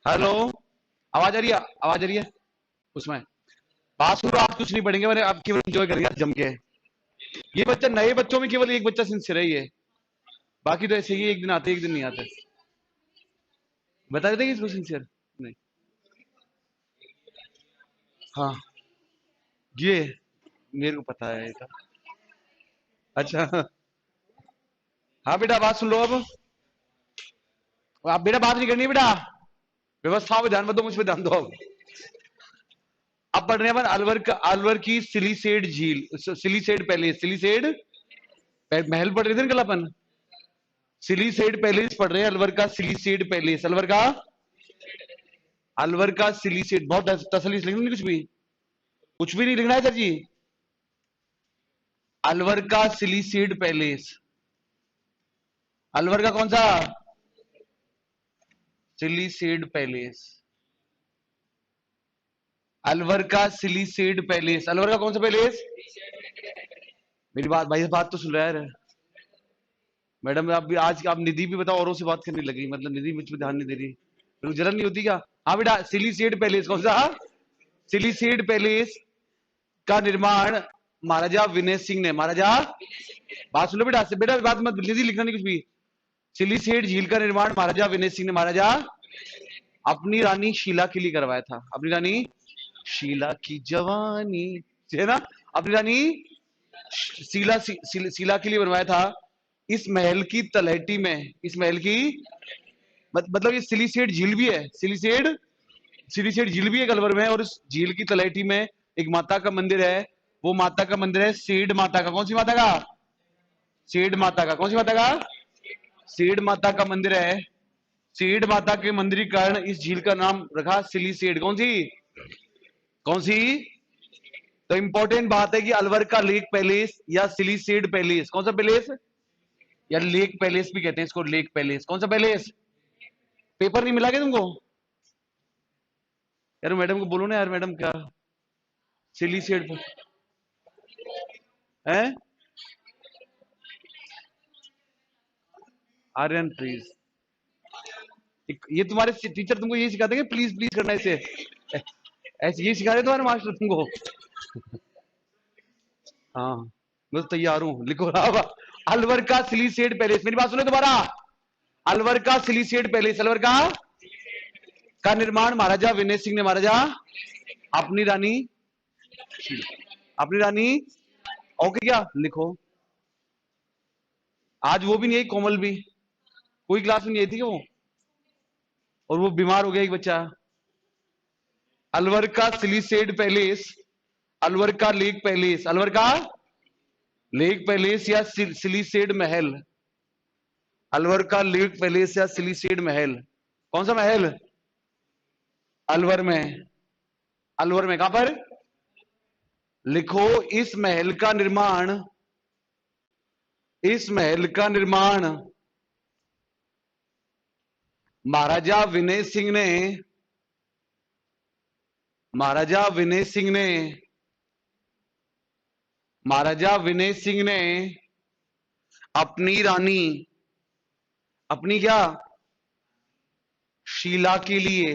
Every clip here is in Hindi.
हेलो। आवाज आ रही है? आवाज आ रही है उसमें? पास करो, आप कुछ नहीं पढ़ेंगे, मैंने आप केवल एंजॉय करेंगे आज जम के। ये बच्चा, नए बच्चों में केवल एक बच्चा सिंसियर है ये, बाकी तो ऐसे ही एक दिन आते एक दिन नहीं आते। बता देते कि इसको सिंसियर नहीं। हाँ, ये मेरे को पता है ये तो। अच्छा। हाँ बेटा, बात सुन लो अब। आप बेटा बात नहीं करनी है बेटा, व्यवस्थाओं पे ध्यान मत दो, मुझ पे ध्यान दो अब। अब पढ़ रहे हैं अपन अलवर का, अलवर की सिलीसेड झील, सिलीसेड पैलेस, सिलीसेड महल पढ़ रहे थे ना कल अपन। सिलीसेड पैलेस पढ़ रहे हैं, अलवर का सिलीसेड पैलेस, अलवर का, अलवर का सिलीसेड। बहुत तसल्ली से लिखना, नहीं कुछ भी नहीं लिखना है सर जी। अलवर का सिलीसेड पैलेस, अलवर का कौन सा? सिलीसेड पैलेस, अलवर का सिलीसेड पैलेस, अलवर का कौन सा पैलेस? मेरी बात भाई, बात तो सुन रहा है मैडम। आप भी आज आप निधि भी बताओ, औरों से बात करने लगी, मतलब निधि मुझ पर ध्यान नहीं दे रही, तो जलन नहीं होती क्या? हाँ बेटा, सिलीसेड पैलेस कौन सा? सिलीसेड पैलेस का निर्माण महाराजा विनय सिंह ने, महाराजा, बात सुन लो बेटा, बेटा बात मत निधि लिखना नहीं कुछ भी। सिलीसेड झील का निर्माण महाराजा विनय सिंह ने, महाराजा अपनी रानी शीला के लिए करवाया था। अपनी रानी शीला की जवानी है ना, अपनी रानी शीला के लिए बनवाया था। इस महल की तलहटी में, इस महल की मतलब ये सिलीसेड झील भी है, सिलीसेड, सिलीसेड झील भी है अलवर में, और इस झील की तलहटी में एक माता का मंदिर है। वो माता का मंदिर है सेड माता का। कौन सी माता का? सेड माता का। कौन सी माता का? सेड माता का मंदिर है। सेड माता के मंदिर के कारण इस झील का नाम रखा सिलीसेड। कौन सी? कौन सी? तो इंपॉर्टेंट बात है कि अलवर का लेक पैलेस या सिलीसेड पैलेस, कौन सा पैलेस? या लेक पैलेस भी कहते हैं इसको, लेक पैलेस। कौन सा पैलेस? पेपर नहीं मिला क्या तुमको? यार मैडम को बोलो ना यार, मैडम क्या सिलीसेड है? आर्यन प्लीज, ये तुम्हारे टीचर तुमको ये सिखाते हैं प्लीज प्लीज करना ऐसे, ऐसे ये सिखा रहे तुम्हारे मास्टर तुमको? हाँ, मैं तो तैयार हूँ, लिखो। अलवर का सिलीसेड पैलेस, मेरी बात सुनो दोबारा। अलवर का सिलीसेड पैलेस, अलवर का निर्माण महाराजा विनय सिंह ने, महाराजा अपनी रानी, अपनी रानी, ओके क्या लिखो। आज वो भी नहीं आई, कोमल भी, कोई क्लास में नहीं आई थी क्या वो? और वो बीमार हो गया एक बच्चा। अलवर का सिलीसेड पैलेस, अलवर का लेक पैलेस, अलवर का लेक पैलेस या सिलीसेड महल, अलवर का लेक पैलेस या सिलीसेड महल, कौन सा महल? अलवर में, अलवर में कहां पर? लिखो, इस महल का निर्माण, इस महल का निर्माण महाराजा विनय सिंह ने, महाराजा विनय सिंह ने, महाराजा विनय सिंह ने अपनी रानी, अपनी क्या, शीला के लिए,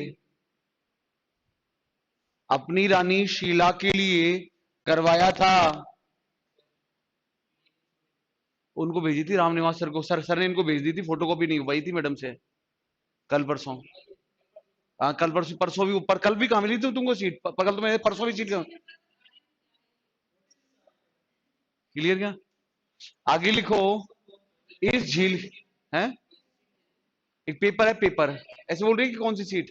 अपनी रानी शीला के लिए करवाया था। उनको भेजी थी रामनिवास सर को, सर ने इनको भेज दी थी, फोटोकॉपी नहीं हुई थी मैडम से कल परसों। हाँ कल परसों, परसों भी ऊपर, कल भी कहाँ मिली थी तुमको सीट? कल तो मैं परसों भी सीट क्लियर क्या? आगे लिखो, इस झील है, एक पेपर है, पेपर ऐसे बोल रही है कि कौन सी सीट?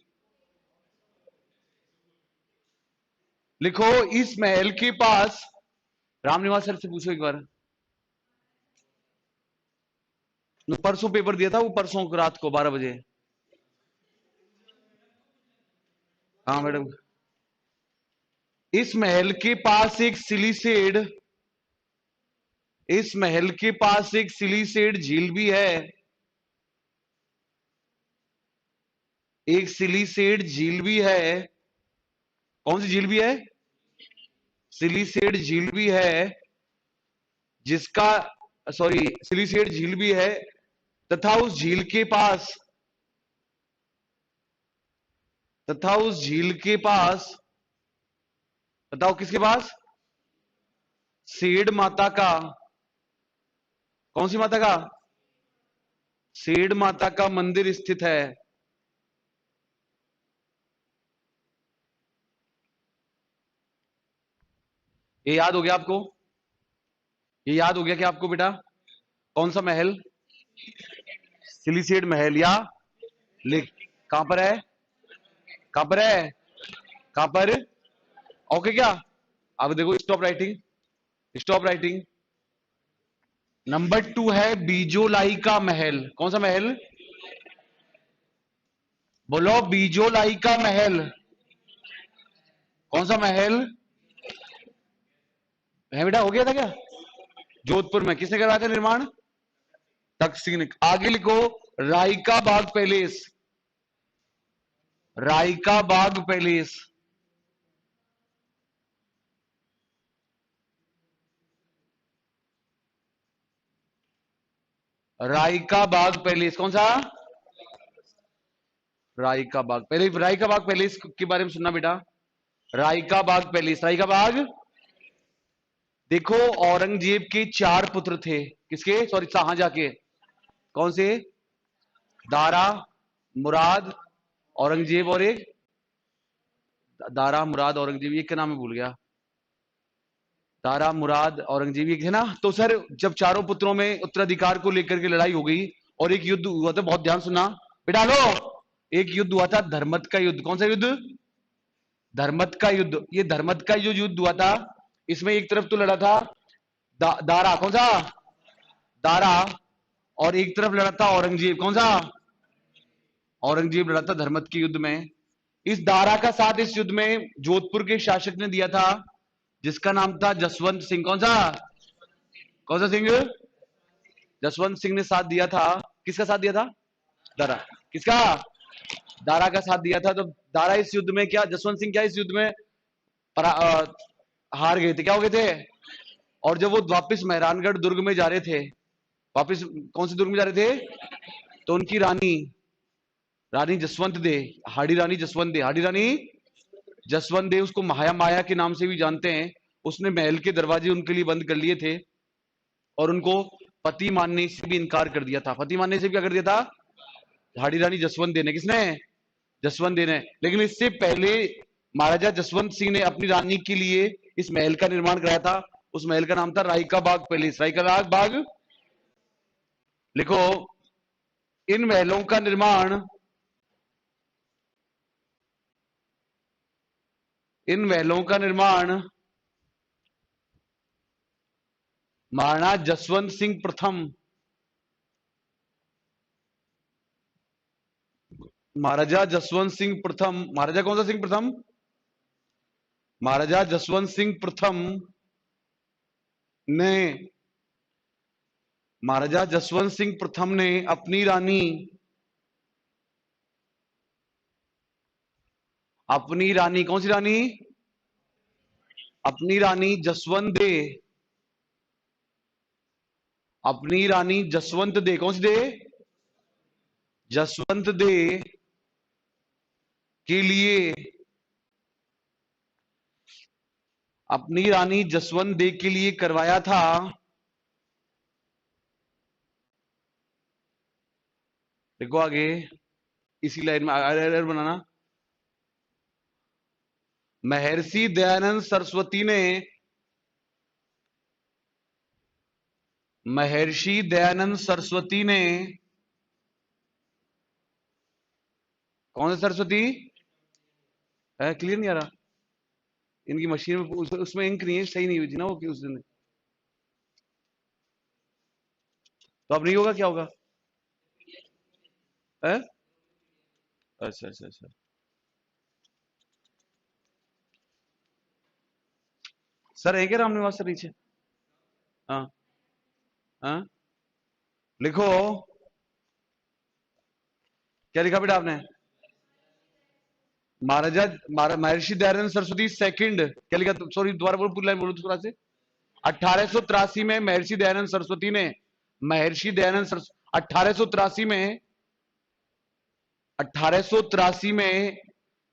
लिखो, इस महल के पास, रामनिवास सर से पूछो एक बार, परसों पेपर दिया था वो, परसों रात को 12 बजे। हाँ मैडम, इस महल के पास एक सिलीसेड, इस महल के पास एक सिलीसेड झील भी है, एक सिलीसेड झील भी है। कौन सी झील भी है? सिलीसेड झील भी है, जिसका, सॉरी, सिलीसेड झील भी है, तथा उस झील के पास, तथा उस झील के पास, बताओ किसके पास, सेड माता का, कौन सी माता का, सेड माता का मंदिर स्थित है। ये याद हो गया आपको, ये याद हो गया क्या आपको बेटा? कौन सा महल? सिलिसेड महल या लेक। कहां पर है, कहां पर है, कहां पर? ओके क्या? अब देखो, stop writing, stop writing. Number 2 है बीजोलाई का महल। कौन सा महल? बोलो, बीजोलाई का महल। कौन सा महल है बेटा? हो गया था क्या? जोधपुर में किसने करवाया था निर्माण? तख्त सिंह ने। आगे लिखो, रायका बाग पैलेस, रायका बाग पैलेस। रायका बाग पैलेस कौन सा? रायका बाग, पहले रायका बाग पैलेस के बारे में सुनना बेटा। रायका बाग पैलेस, रायका बाग। देखो, औरंगजेब के 4 पुत्र थे। किसके? सॉरी, शाहजहां के। कौन से? दारा, मुराद, औरंगजेब, और एक दारा, मुराद, औरंगजेब, ये क्या नाम है भूल गया। दारा, मुराद, औरंगजेब, ये है ना। तो सर, जब चारों पुत्रों में उत्तराधिकार को लेकर के लड़ाई हो गई और एक युद्ध हुआ था, बहुत ध्यान सुनना बेटा, लो। एक युद्ध हुआ था, धर्मत का युद्ध। कौन सा युद्ध? धर्मत का युद्ध। ये धर्मत का जो युद्ध हुआ था, इसमें एक तरफ तो लड़ा था दारा, कौन सा? दारा। और एक तरफ लड़ा था औरंगजेब। कौन सा? औरंगजेब लड़ा था धर्मत के युद्ध में। इस दारा का साथ इस युद्ध में जोधपुर के शासक ने दिया था, जिसका नाम था जसवंत सिंह। कौन सा? कौन सा सिंह? जसवंत सिंह ने साथ दिया था। किसका साथ दिया था? दारा। किसका? दारा का साथ दिया था। तो दारा इस युद्ध में क्या, जसवंत सिंह क्या इस युद्ध में हार गए थे। क्या हो गए थे? और जब वो वापस मेहरानगढ़ दुर्ग में जा रहे थे, वापस कौन से दुर्ग में जा रहे थे, तो उनकी रानी, रानी जसवंत दे, हाड़ी रानी जसवंत दे, हाड़ी रानी जसवंत दे, उसको माया माया के नाम से भी जानते हैं, उसने महल के दरवाजे उनके लिए बंद कर लिए थे और उनको पति मानने से भी इनकार कर दिया था। पति मानने से भी क्या कर दिया था? हाड़ी रानी जसवंत दे ने। किसने? जसवंत दे ने। लेकिन इससे पहले महाराजा जसवंत सिंह ने अपनी रानी के लिए इस महल का निर्माण कराया था। उस महल का नाम था रायका बाग पैलेस। रायका बाग लिखो। इन महलों का निर्माण, इन महलों का निर्माण महाराणा जसवंत सिंह प्रथम, महाराजा जसवंत सिंह प्रथम, महाराजा कौन सा सिंह प्रथम? महाराजा जसवंत सिंह प्रथम ने, महाराजा जसवंत सिंह प्रथम ने अपनी रानी, अपनी रानी, कौन सी रानी? अपनी रानी जसवंत दे, अपनी रानी जसवंत दे, कौन सी दे? जसवंत दे के लिए, अपनी रानी जसवंत दे के लिए करवाया था। देखो आगे, इसी लाइन में एरर बनाना। महर्षि दयानंद सरस्वती ने, महर्षि दयानंद सरस्वती ने, कौन सा सरस्वती है? क्लियर नहीं आ रहा? इनकी मशीन में उसमें इंक नहीं है, सही नहीं हुई थी ना वो कि उस दिन। तो अब नहीं होगा, क्या होगा? है? अच्छा अच्छा अच्छा। सर है क्या रामनिवास सर नीचे? हाँ हाँ, लिखो। क्या लिखा बेटा आपने? महाराजा महर्षि दयानंद सरस्वती सेकंड, क्या लिखा? सॉरी, दोबारा बोलो, पूरी लाइन बोलो थोड़ा से। 1883 में महर्षि दयानंद सरस्वती ने, महर्षि दयानंद सरस्वती 1883 में, 1883 में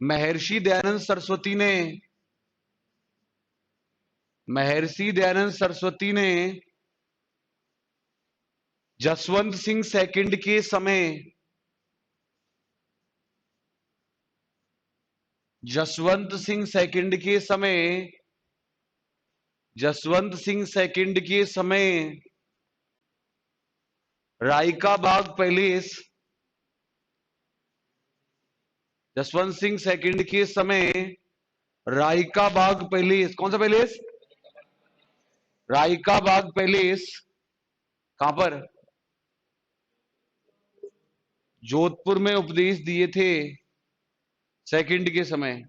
महर्षि दयानंद सरस्वती ने जसवंत सिंह सेकंड के समय जसवंत सिंह सेकंड के समय रायका बाग पैलेस जसवंत सिंह सेकंड के समय रायका बाग पैलेस, कौन सा पैलेस? रायका बाग पैलेस कहां पर? जोधपुर में उपदेश दिए थे सेकंड के समय।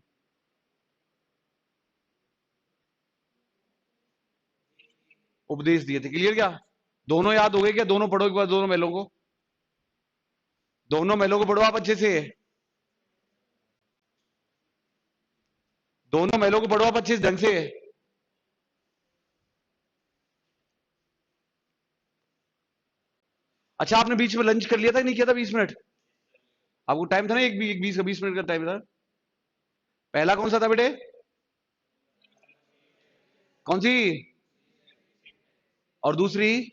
उपदेश दिए थे। क्लियर? क्या दोनों याद हो गए? क्या दोनों पढ़ो एक बार, दोनों महलों को पढ़ो आप अच्छे से। दोनों महलों को पढ़ो आप अच्छे ढंग से। अच्छा, आपने बीच में लंच कर लिया था नहीं किया था? 20 मिनट आपको टाइम था ना, एक 20 मिनट का टाइम था। पहला कौन सा था बेटे? कौन सी? और दूसरी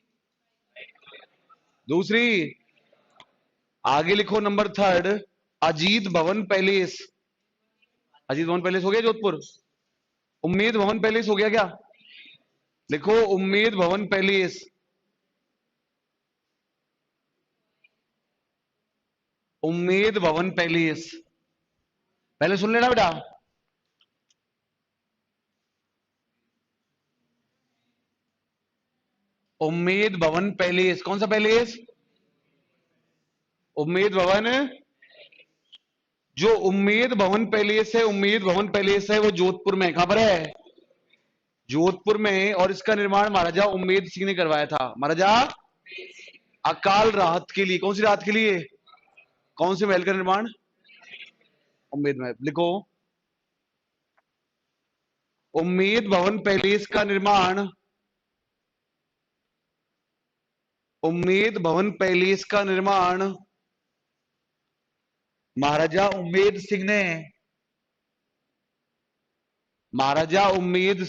आगे लिखो नंबर थर्ड, अजीत भवन पैलेस। अजीत भवन पैलेस हो गया जोधपुर। उम्मेद भवन पैलेस हो गया क्या? लिखो उम्मेद भवन पैलेस। उम्मेद भवन पैलेस पहले सुन लेना बेटा। उम्मेद भवन पैलेस, कौन सा पैलेस? उम्मेद भवन। जो उम्मेद भवन पैलेस है, वो जोधपुर में, कहां पर है? जोधपुर में। और इसका निर्माण महाराजा उम्मेद सिंह ने करवाया था। महाराजा अकाल राहत के लिए। कौन सी राहत के लिए? कौन से महल का निर्माण? उम्मेद महल। लिखो उम्मेद भवन पैलेस का निर्माण, उम्मेद भवन पैलेस का निर्माण महाराजा उम्मेद सिंह ने महाराजा उम्मेद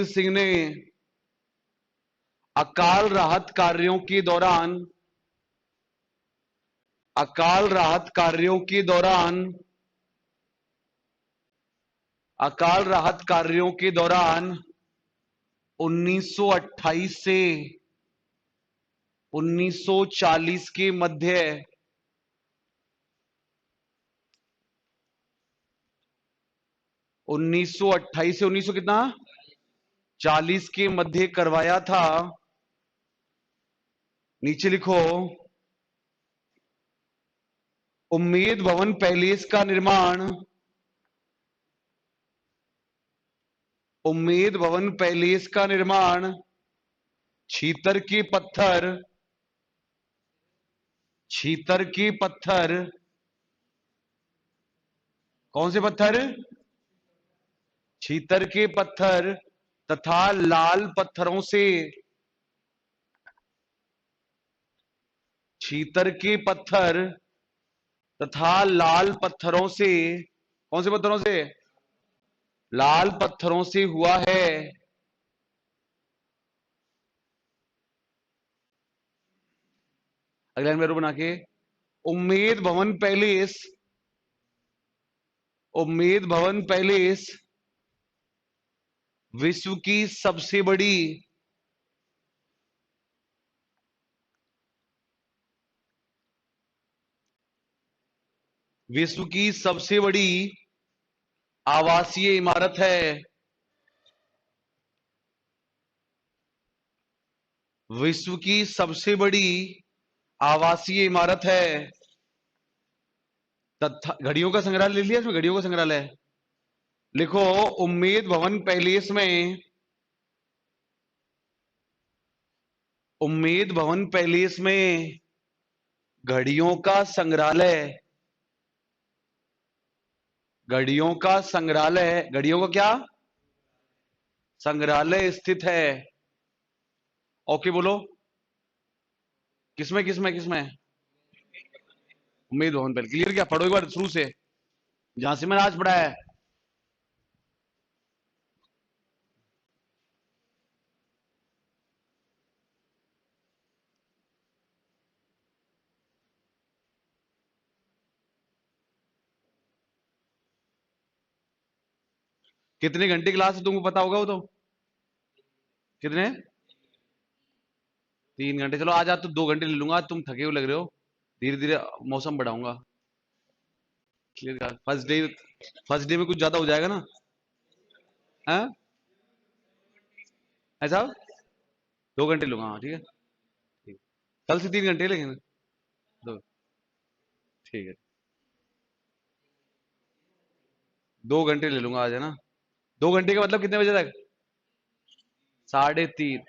सिंह ने अकाल राहत कार्यों के दौरान अकाल राहत कार्यों के दौरान 1928 से 1940 के मध्य 1928 से 1900 कितना 40 के मध्य करवाया था। नीचे लिखो उम्मेद भवन पैलेस का निर्माण, उम्मेद भवन पैलेस का निर्माण छीतर के पत्थर कौन से पत्थर? छीतर के पत्थर तथा लाल पत्थरों से कौन से पत्थरों से? लाल पत्थरों से हुआ है। अगला लाइन में बना के उम्मेद भवन पैलेस विश्व की सबसे बड़ी आवासीय इमारत है। विश्व की सबसे बड़ी आवासीय इमारत है तथा घड़ियों का संग्रहालय ले लिया इसमें, घड़ियों का संग्रहालय। लिखो उम्मेद भवन पैलेस में घड़ियों का संग्रहालय घड़ियों का क्या संग्रहालय स्थित है। ओके बोलो किसमें उम्मीद भवन पहल। क्लियर? क्या पढ़ो एक बार शुरू से, जहां से मैंने आज पढ़ा है। कितने घंटे क्लास है तुमको पता होगा वो तो। कितने? 3 घंटे। चलो आज तो 2 घंटे ले लूंगा, तुम थके हुए लग रहे हो। धीरे धीरे मौसम बढ़ाऊंगा। क्लियर? फर्स्ट डे में कुछ ज्यादा हो जाएगा ना। हाँ ऐसा 2 घंटे लूंगा, हाँ ठीक है। ठीक। कल से 3 घंटे लेकिन दो। ठीक है, 2 घंटे ले लूंगा आज, है ना। 2 घंटे का मतलब कितने बजे तक? 3:30।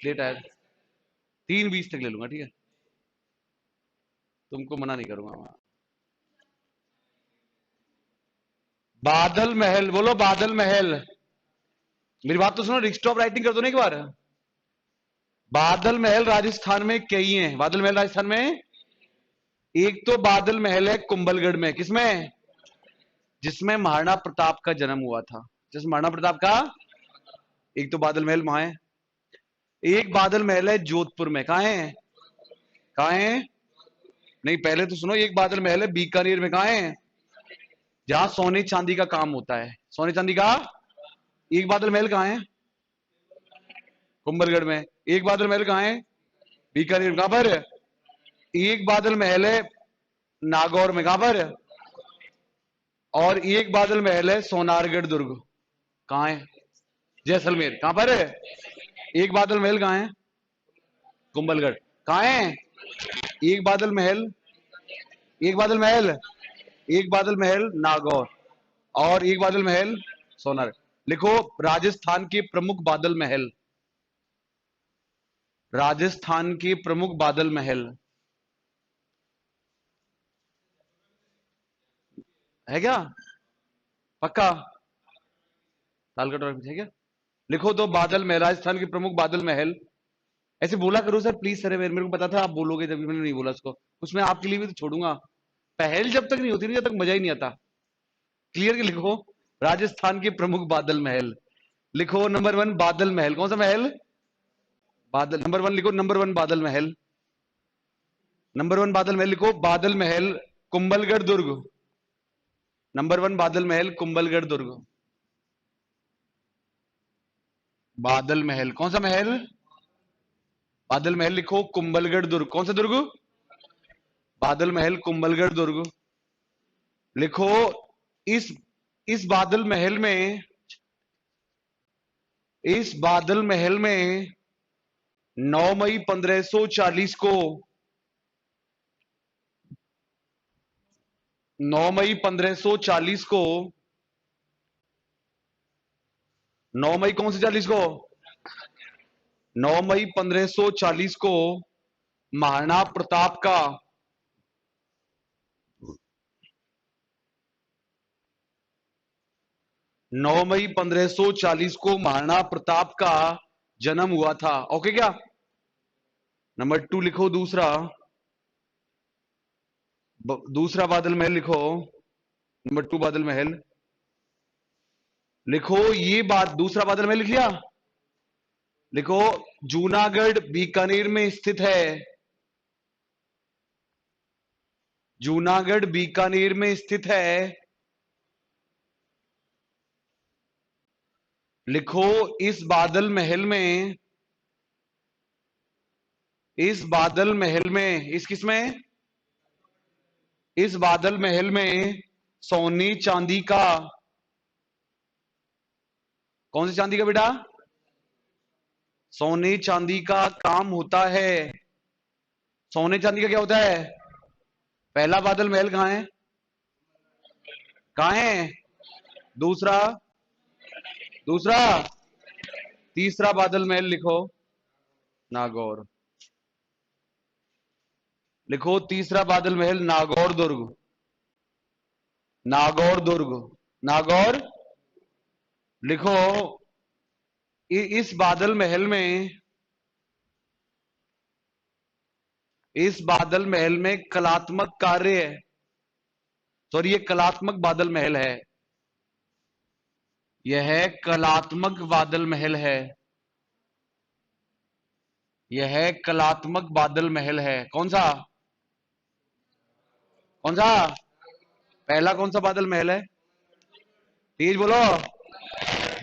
लेट आया। 3:20 तक ले लूंगा, ठीक है। तुमको मना नहीं करूंगा मैं। बादल महल, बोलो बादल महल। मेरी बात तो सुनो, रिस्टॉप राइटिंग कर दो ना एक बार। बादल महल राजस्थान में कई हैं। बादल महल राजस्थान में एक तो बादल महल है कुंभलगढ़ में, किसमें? जिसमें महाराणा प्रताप का जन्म हुआ था। जिसमें महाराणा प्रताप का, एक तो बादल महल वहां है। एक बादल महल है जोधपुर में। कहा है? कहा है? नहीं पहले तो सुनो, एक बादल महल है बीकानेर में। कहा है? जहां सोने चांदी का काम होता है, सोने चांदी का। एक बादल महल कहाँ है? कुंभलगढ़ में। एक बादल महल कहाँ है? बीकानेर में। कहां पर? एक बादल महल है नागौर में। कहां पर? और एक बादल महल है सोनारगढ़ दुर्ग। कहाँ है? जैसलमेर। कहां पर है? एक बादल महल कहाँ है? कुंभलगढ़। कहाँ है? एक बादल महल, एक बादल महल, एक बादल महल नागौर, और एक बादल महल सोनार। लिखो राजस्थान के प्रमुख बादल महल। राजस्थान के प्रमुख बादल महल है क्या? पक्का? तालकट और है क्या? लिखो तो बादल महल, राजस्थान के प्रमुख बादल महल। ऐसे बोला करो सर प्लीज सर, मेरे को पता था आप बोलोगे, जब मैंने नहीं बोला उसको। उसमें आपके लिए भी तो छोड़ूंगा। पहल जब तक नहीं होती ना, जब तक मजा ही नहीं आता। क्लियर? लिखो राजस्थान के प्रमुख बादल महल। लिखो नंबर 1 बादल महल। कौन सा महल? बादल। नंबर 1 लिखो, नंबर 1 बादल महल। नंबर 1 बादल महल लिखो, बादल महल कुंभलगढ़ दुर्ग। नंबर 1 बादल महल कुंभलगढ़ दुर्ग। बादल महल कौन सा महल? बादल महल लिखो कुंभलगढ़ दुर्ग। कौन सा दुर्ग? बादल महल कुंभलगढ़ दुर्ग। लिखो इस इस बादल महल में, इस बादल महल में 9 मई 1540 को, 9 मई 1540 को, 9 मई कौन सी 40 को? 9 मई 1540 को महाराणा प्रताप का, 9 मई 1540 को महाराणा प्रताप का जन्म हुआ था। ओके क्या? नंबर 2 लिखो, दूसरा दूसरा बादल महल लिखो। नंबर 2 बादल महल लिखो। ये बात, दूसरा बादल महल लिख लिया? लिखो जूनागढ़ बीकानेर में स्थित है। जूनागढ़ बीकानेर में स्थित है। लिखो इस बादल महल में, इस बादल महल में, इस किस में? इस बादल महल में सोने चांदी का, कौन सी चांदी का बेटा? सोने चांदी का काम होता है। सोने चांदी का क्या होता है? पहला बादल महल कहां है? कहां है? दूसरा, दूसरा, तीसरा बादल महल लिखो नागौर। लिखो तीसरा बादल महल नागौर दुर्ग। नागौर दुर्ग। नागौर लिखो। इस बादल महल में, इस बादल महल में कलात्मक कार्य है। सॉरी, ये कलात्मक बादल महल है। यह कलात्मक बादल महल है। यह कलात्मक बादल महल है। कौन सा? कौन सा? पहला कौन सा बादल महल है? तेज बोलो।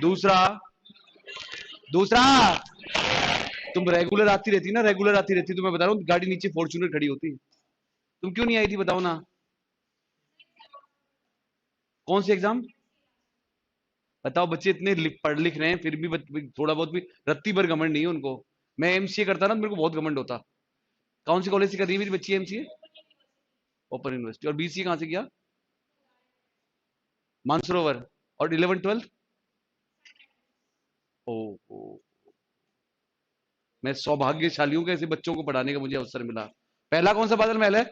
दूसरा? दूसरा? तुम रेगुलर आती रहती ना, रेगुलर आती रहती तो मैं बता रहा हूँ, गाड़ी नीचे फॉर्च्यूनर खड़ी होती। तुम क्यों नहीं आई थी बताओ ना? कौन सी एग्जाम? बताओ, बच्चे इतने पढ़ लिख रहे हैं फिर भी थोड़ा बहुत भी रत्ती भर घमंड नहीं है उनको। मैं एमसीए करता ना, मेरे को बहुत घमंड होता। कौन सी कॉलेज से कर रही है मेरी बच्ची एमसीए? Open university. और बीसीए कहां से किया? मानसरोवर। और 11th 12th? ओ, ओ, मैं सौभाग्यशाली हूं कि ऐसे बच्चों को पढ़ाने का मुझे अवसर मिला। पहला कौन सा बादल महल है?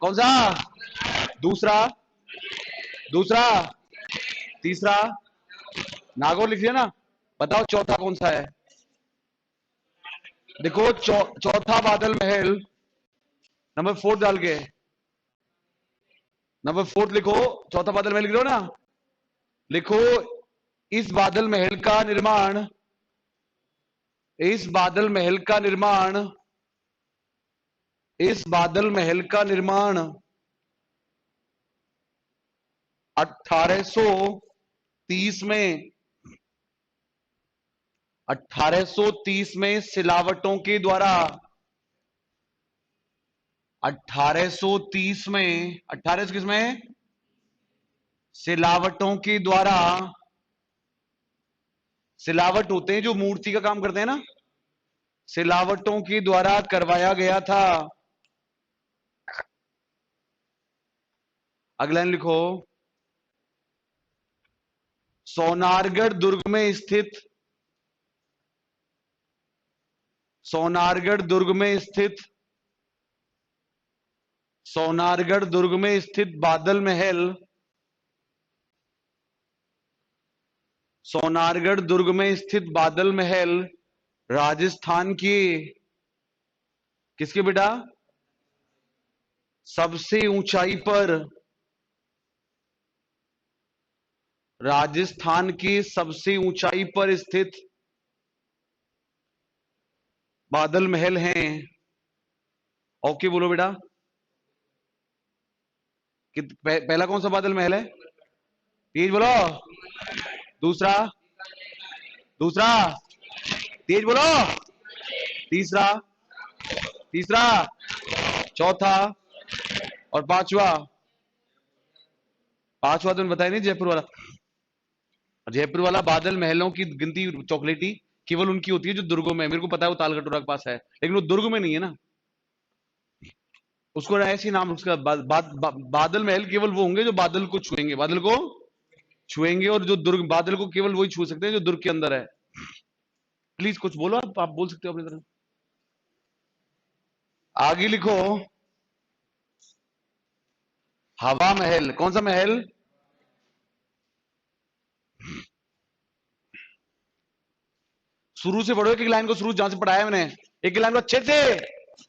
कौन सा? दूसरा? दूसरा? तीसरा? नागौर लिख लिया ना। बताओ चौथा कौन सा है? देखो, चौथा बादल महल नंबर 4 डाल के, नंबर 4 लिखो। चौथा बादल महल लिख लो ना। लिखो, इस बादल महल का निर्माण, इस बादल महल का निर्माण, इस बादल महल का निर्माण 1830 में, 1830 में सिलावटों के द्वारा, 1830 में, 1800 किस में? सिलावटों के द्वारा, सिलावट होते हैं जो मूर्ति का काम करते हैं ना, सिलावटों के द्वारा करवाया गया था। अगला लिखो, सोनारगढ़ दुर्ग में स्थित, सोनारगढ़ दुर्ग में स्थित, सोनारगढ़ दुर्ग में स्थित बादल महल, सोनारगढ़ दुर्ग में स्थित बादल महल राजस्थान की, किसके बेटा? सबसे ऊंचाई पर, राजस्थान की सबसे ऊंचाई पर स्थित बादल महल हैं। ओके बोलो बेटा। पहला कौन सा बादल महल है? तेज बोलो। दूसरा? दूसरा? तेज बोलो। तीसरा? तीसरा? चौथा? और पांचवा? पांचवा तुमने बताया नहीं, जयपुर वाला। जयपुर वाला बादल महलों की गिनती चॉकलेटी केवल उनकी होती है जो दुर्गों में है। मेरे को पता है वो तालकटोरा के पास है, लेकिन वो दुर्ग में नहीं है ना। उसको ऐसी नाम उसका बादल महल केवल वो होंगे जो बादल को छुएंगे, बादल को छुएंगे, और जो दुर्ग बादल को केवल वही छू सकते हैं जो दुर्ग के अंदर है। प्लीज कुछ बोलो, आप बोल सकते हो अपनी तरफ। आगे लिखो, हवा महल। कौन सा महल? शुरू से पढ़ो, एक एक लाइन को शुरू जहां से पढ़ाया मैंने, एक लाइन को अच्छे से।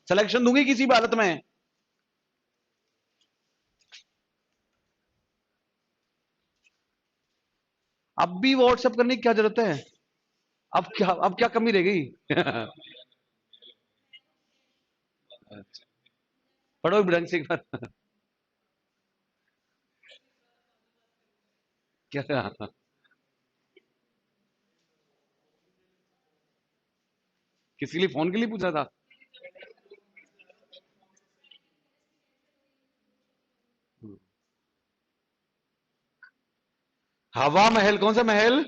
सिलेक्शन दूंगी किसी भी हालत में। अब भी व्हाट्सएप करने की क्या जरूरत है? अब क्या कमी रह गई? पढ़ो ढंग से एक बार। क्या? किसी के लिए फोन के लिए पूछा था? हवा महल कौन सा महल?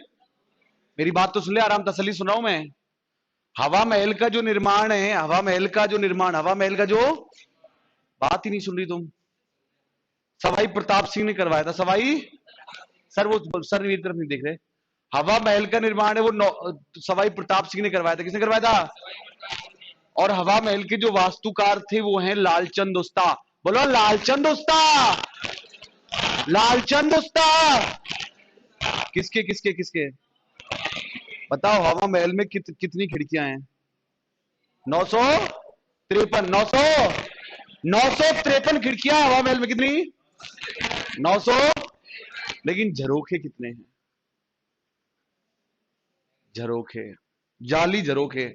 मेरी बात तो सुन ले, आराम तसल्ली सुन रहा हूं मैं। हवा महल का जो निर्माण है, हवा महल का जो निर्माण, हवा महल का जो, बात ही नहीं सुन रही तुम। सवाई प्रताप सिंह ने करवाया था। सवाई, सर वो सर मेरी तरफ नहीं देख रहे। हवा महल का निर्माण है वो सवाई प्रताप सिंह ने करवाया था। किसने करवाया था? और हवा महल के जो वास्तुकार थे वो हैं लालचंद उस्ता। बोलो लालचंद उस्ता। लालचंद उस्ता। किसके किसके किसके? बताओ, हवा महल में कितनी खिड़कियां हैं? 900? 53, 953 खिड़कियां हवा महल में, कितनी? 900। लेकिन झरोखे कितने हैं? झरोखे, जाली झरोखे,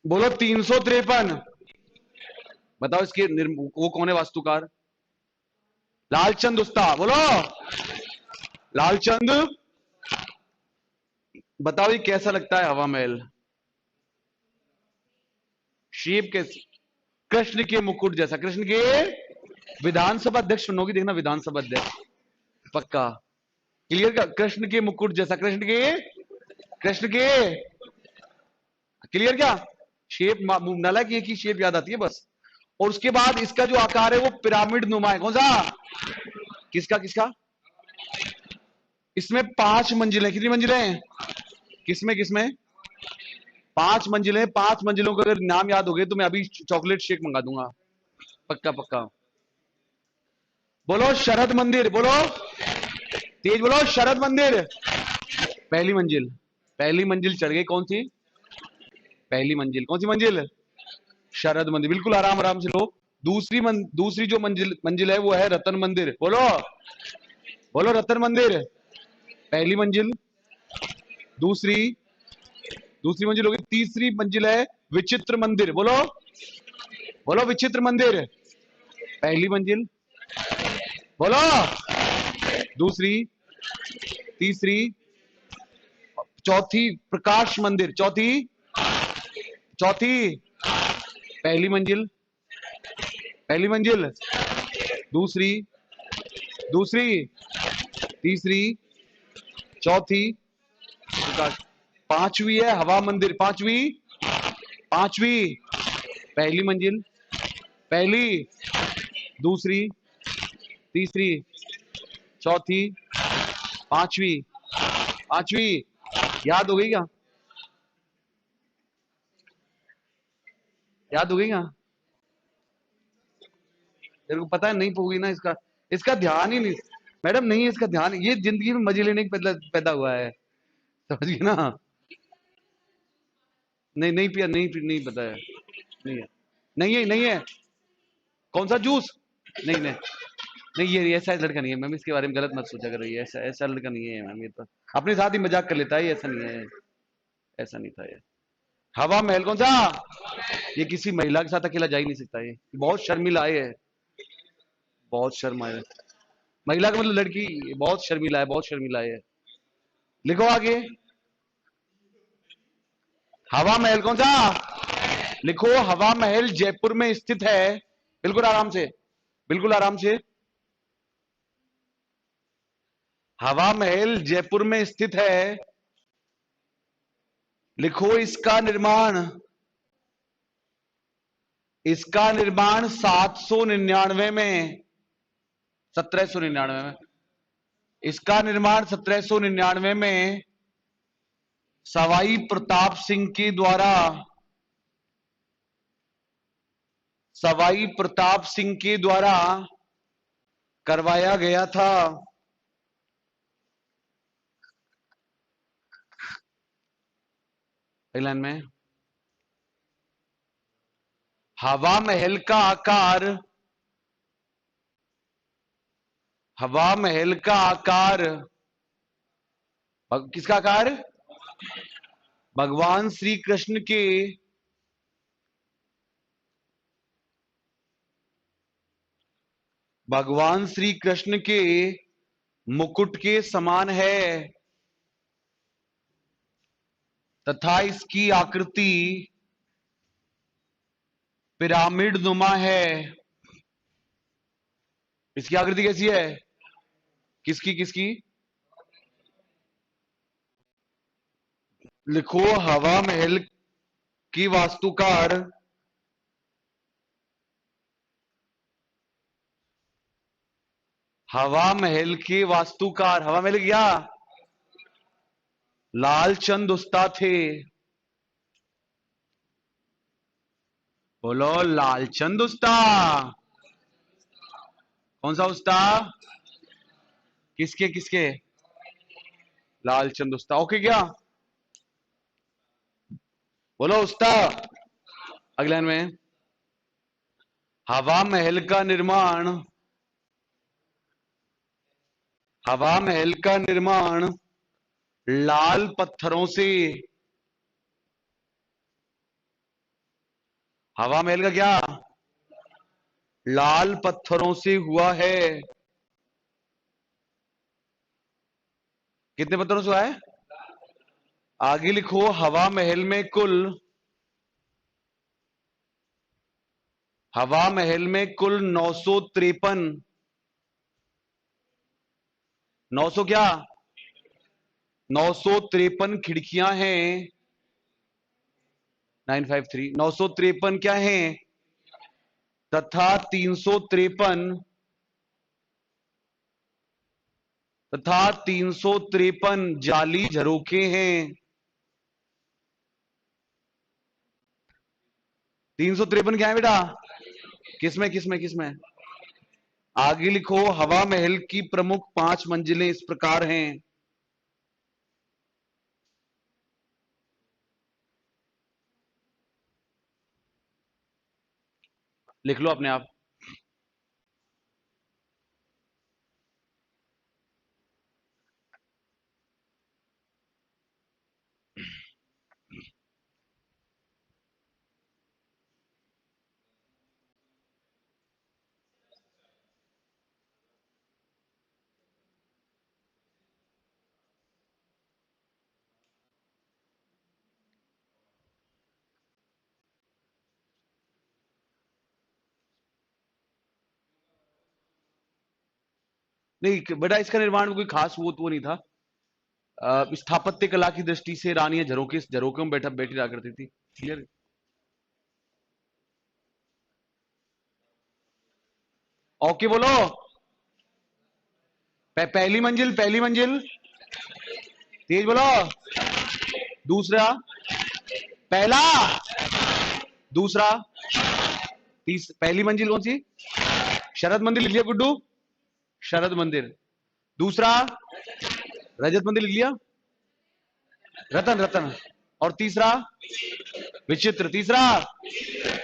बोलो 353। बताओ इसके वो कौन है वास्तुकार? लालचंद उस्ता, बोलो लालचंद। बताओ ये कैसा लगता है हवा महल? शेप कैसे? कृष्ण के मुकुट जैसा, कृष्ण के। विधानसभा अध्यक्ष सुनोगी, देखना विधानसभा अध्यक्ष पक्का क्लियर का। कृष्ण के मुकुट जैसा, कृष्ण के क्लियर क्या? शेप नालायक एक ही शेप याद आती है बस। और उसके बाद इसका जो आकार है वो पिरामिड नुमा है। कौन सा? किसका किसका? इसमें 5 मंजिलें, कितनी मंजिलें हैं? किसमें किसमें? 5 मंजिलें। 5 मंजिलों का अगर नाम याद हो गए तो मैं अभी चॉकलेट शेक मंगा दूंगा, पक्का पक्का। बोलो शरद मंदिर, बोलो तेज, बोलो शरद मंदिर। पहली मंजिल, पहली मंजिल चढ़ गई, कौन सी? पहली मंजिल, कौन सी मंजिल? शरद मंदिर, बिल्कुल आराम आराम से लो। दूसरी जो मंजिल मंजिल है वो है रतन मंदिर। बोलो, बोलो रतन मंदिर। पहली मंजिल, दूसरी, दूसरी मंजिल होगी। तीसरी मंजिल है विचित्र मंदिर। बोलो, बोलो विचित्र मंदिर। पहली मंजिल, बोलो दूसरी, तीसरी, चौथी प्रकाश मंदिर। चौथी, चौथी पहली मंजिल, पहली मंजिल, दूसरी, दूसरी, तीसरी, चौथी प्रकाश। पांचवी है हवा मंदिर। पांचवी, पांचवी पहली मंजिल, पहली, दूसरी, तीसरी, चौथी, पांचवी, पांचवी। याद हो गई क्या? याद हो गई क्या? तेरे को पता है नहीं होगी ना इसका, इसका ध्यान ही नहीं। मैडम नहीं, इसका ध्यान, ये जिंदगी में मजे लेने के पैदा पैदा हुआ है, समझ गए ना? नहीं नहीं पिया, नहीं पता है, नहीं है, नहीं है, नहीं है। कौन सा जूस? नहीं नहीं, नहीं ये ऐसा लड़का नहीं है मैम, इसके बारे में गलत मत सोचा करो, ये ऐसा ऐसा लड़का नहीं है मैम, ये तो अपने साथ ही मजाक कर लेता है, ये ऐसा नहीं है, ऐसा नहीं था ये। हवा महल कौन सा? ये किसी महिला के साथ अकेला जा ही नहीं सकता, ये बहुत शर्मिला है, बहुत शर्मा है। महिला का मतलब लड़की, बहुत शर्मिला है, बहुत शर्मिला है। लिखो आगे, हवा महल कौन सा? लिखो हवा महल जयपुर में स्थित है। बिल्कुल आराम से, बिल्कुल आराम से। हवा महल जयपुर में स्थित है। लिखो इसका निर्माण, इसका निर्माण 799 में, 1799 में, इसका निर्माण 1799 में सवाई प्रताप सिंह के द्वारा, सवाई प्रताप सिंह के द्वारा करवाया गया था। लाइन में, हवा महल का आकार, हवा महल का आकार, किसका आकार? भगवान श्री कृष्ण के, भगवान श्री कृष्ण के मुकुट के समान है तथा इसकी आकृति पिरामिड नुमा है। इसकी आकृति कैसी है? किसकी किसकी? लिखो हवा महल की वास्तुकार, हवा महल के वास्तुकार, हवा महल क्या? लालचंद उस्ता थे। बोलो लालचंद उस्ता। कौन सा उस्ता? किसके किसके? लालचंद उस्ता। ओके क्या? बोलो उस्ता। अगले लाइन में, हवा महल का निर्माण, हवा महल का निर्माण लाल पत्थरों से, हवा महल का क्या, लाल पत्थरों से हुआ है। कितने पत्थरों से हुआ है? आगे लिखो, हवा महल में कुल, हवा महल में कुल 953, 900 क्या, 953 खिड़कियां हैं। 953, 953 क्या हैं? तथा 353, तथा 353 जाली झरोखे हैं। 353 क्या है बेटा? किसमें किसमें किसमें? आगे लिखो, हवा महल की प्रमुख 5 मंजिलें इस प्रकार हैं। लिख लो अपने आप। नहीं बेटा, इसका निर्माण में कोई खास वो नहीं था। स्थापत्य कला की दृष्टि से रानियां झरोके में बैठी रहा करती थी। क्लियर? ओके बोलो। पहली मंजिल, पहली मंजिल, तेज बोलो। दूसरा, पहला, दूसरा, पहली मंजिल कौन सी? शरद मंदिर लिख लिया गुड्डू? शरद मंदिर। दूसरा, रजत मंदिर लिख लिया? रतन, रतन। और तीसरा, विचित्र। तीसरा,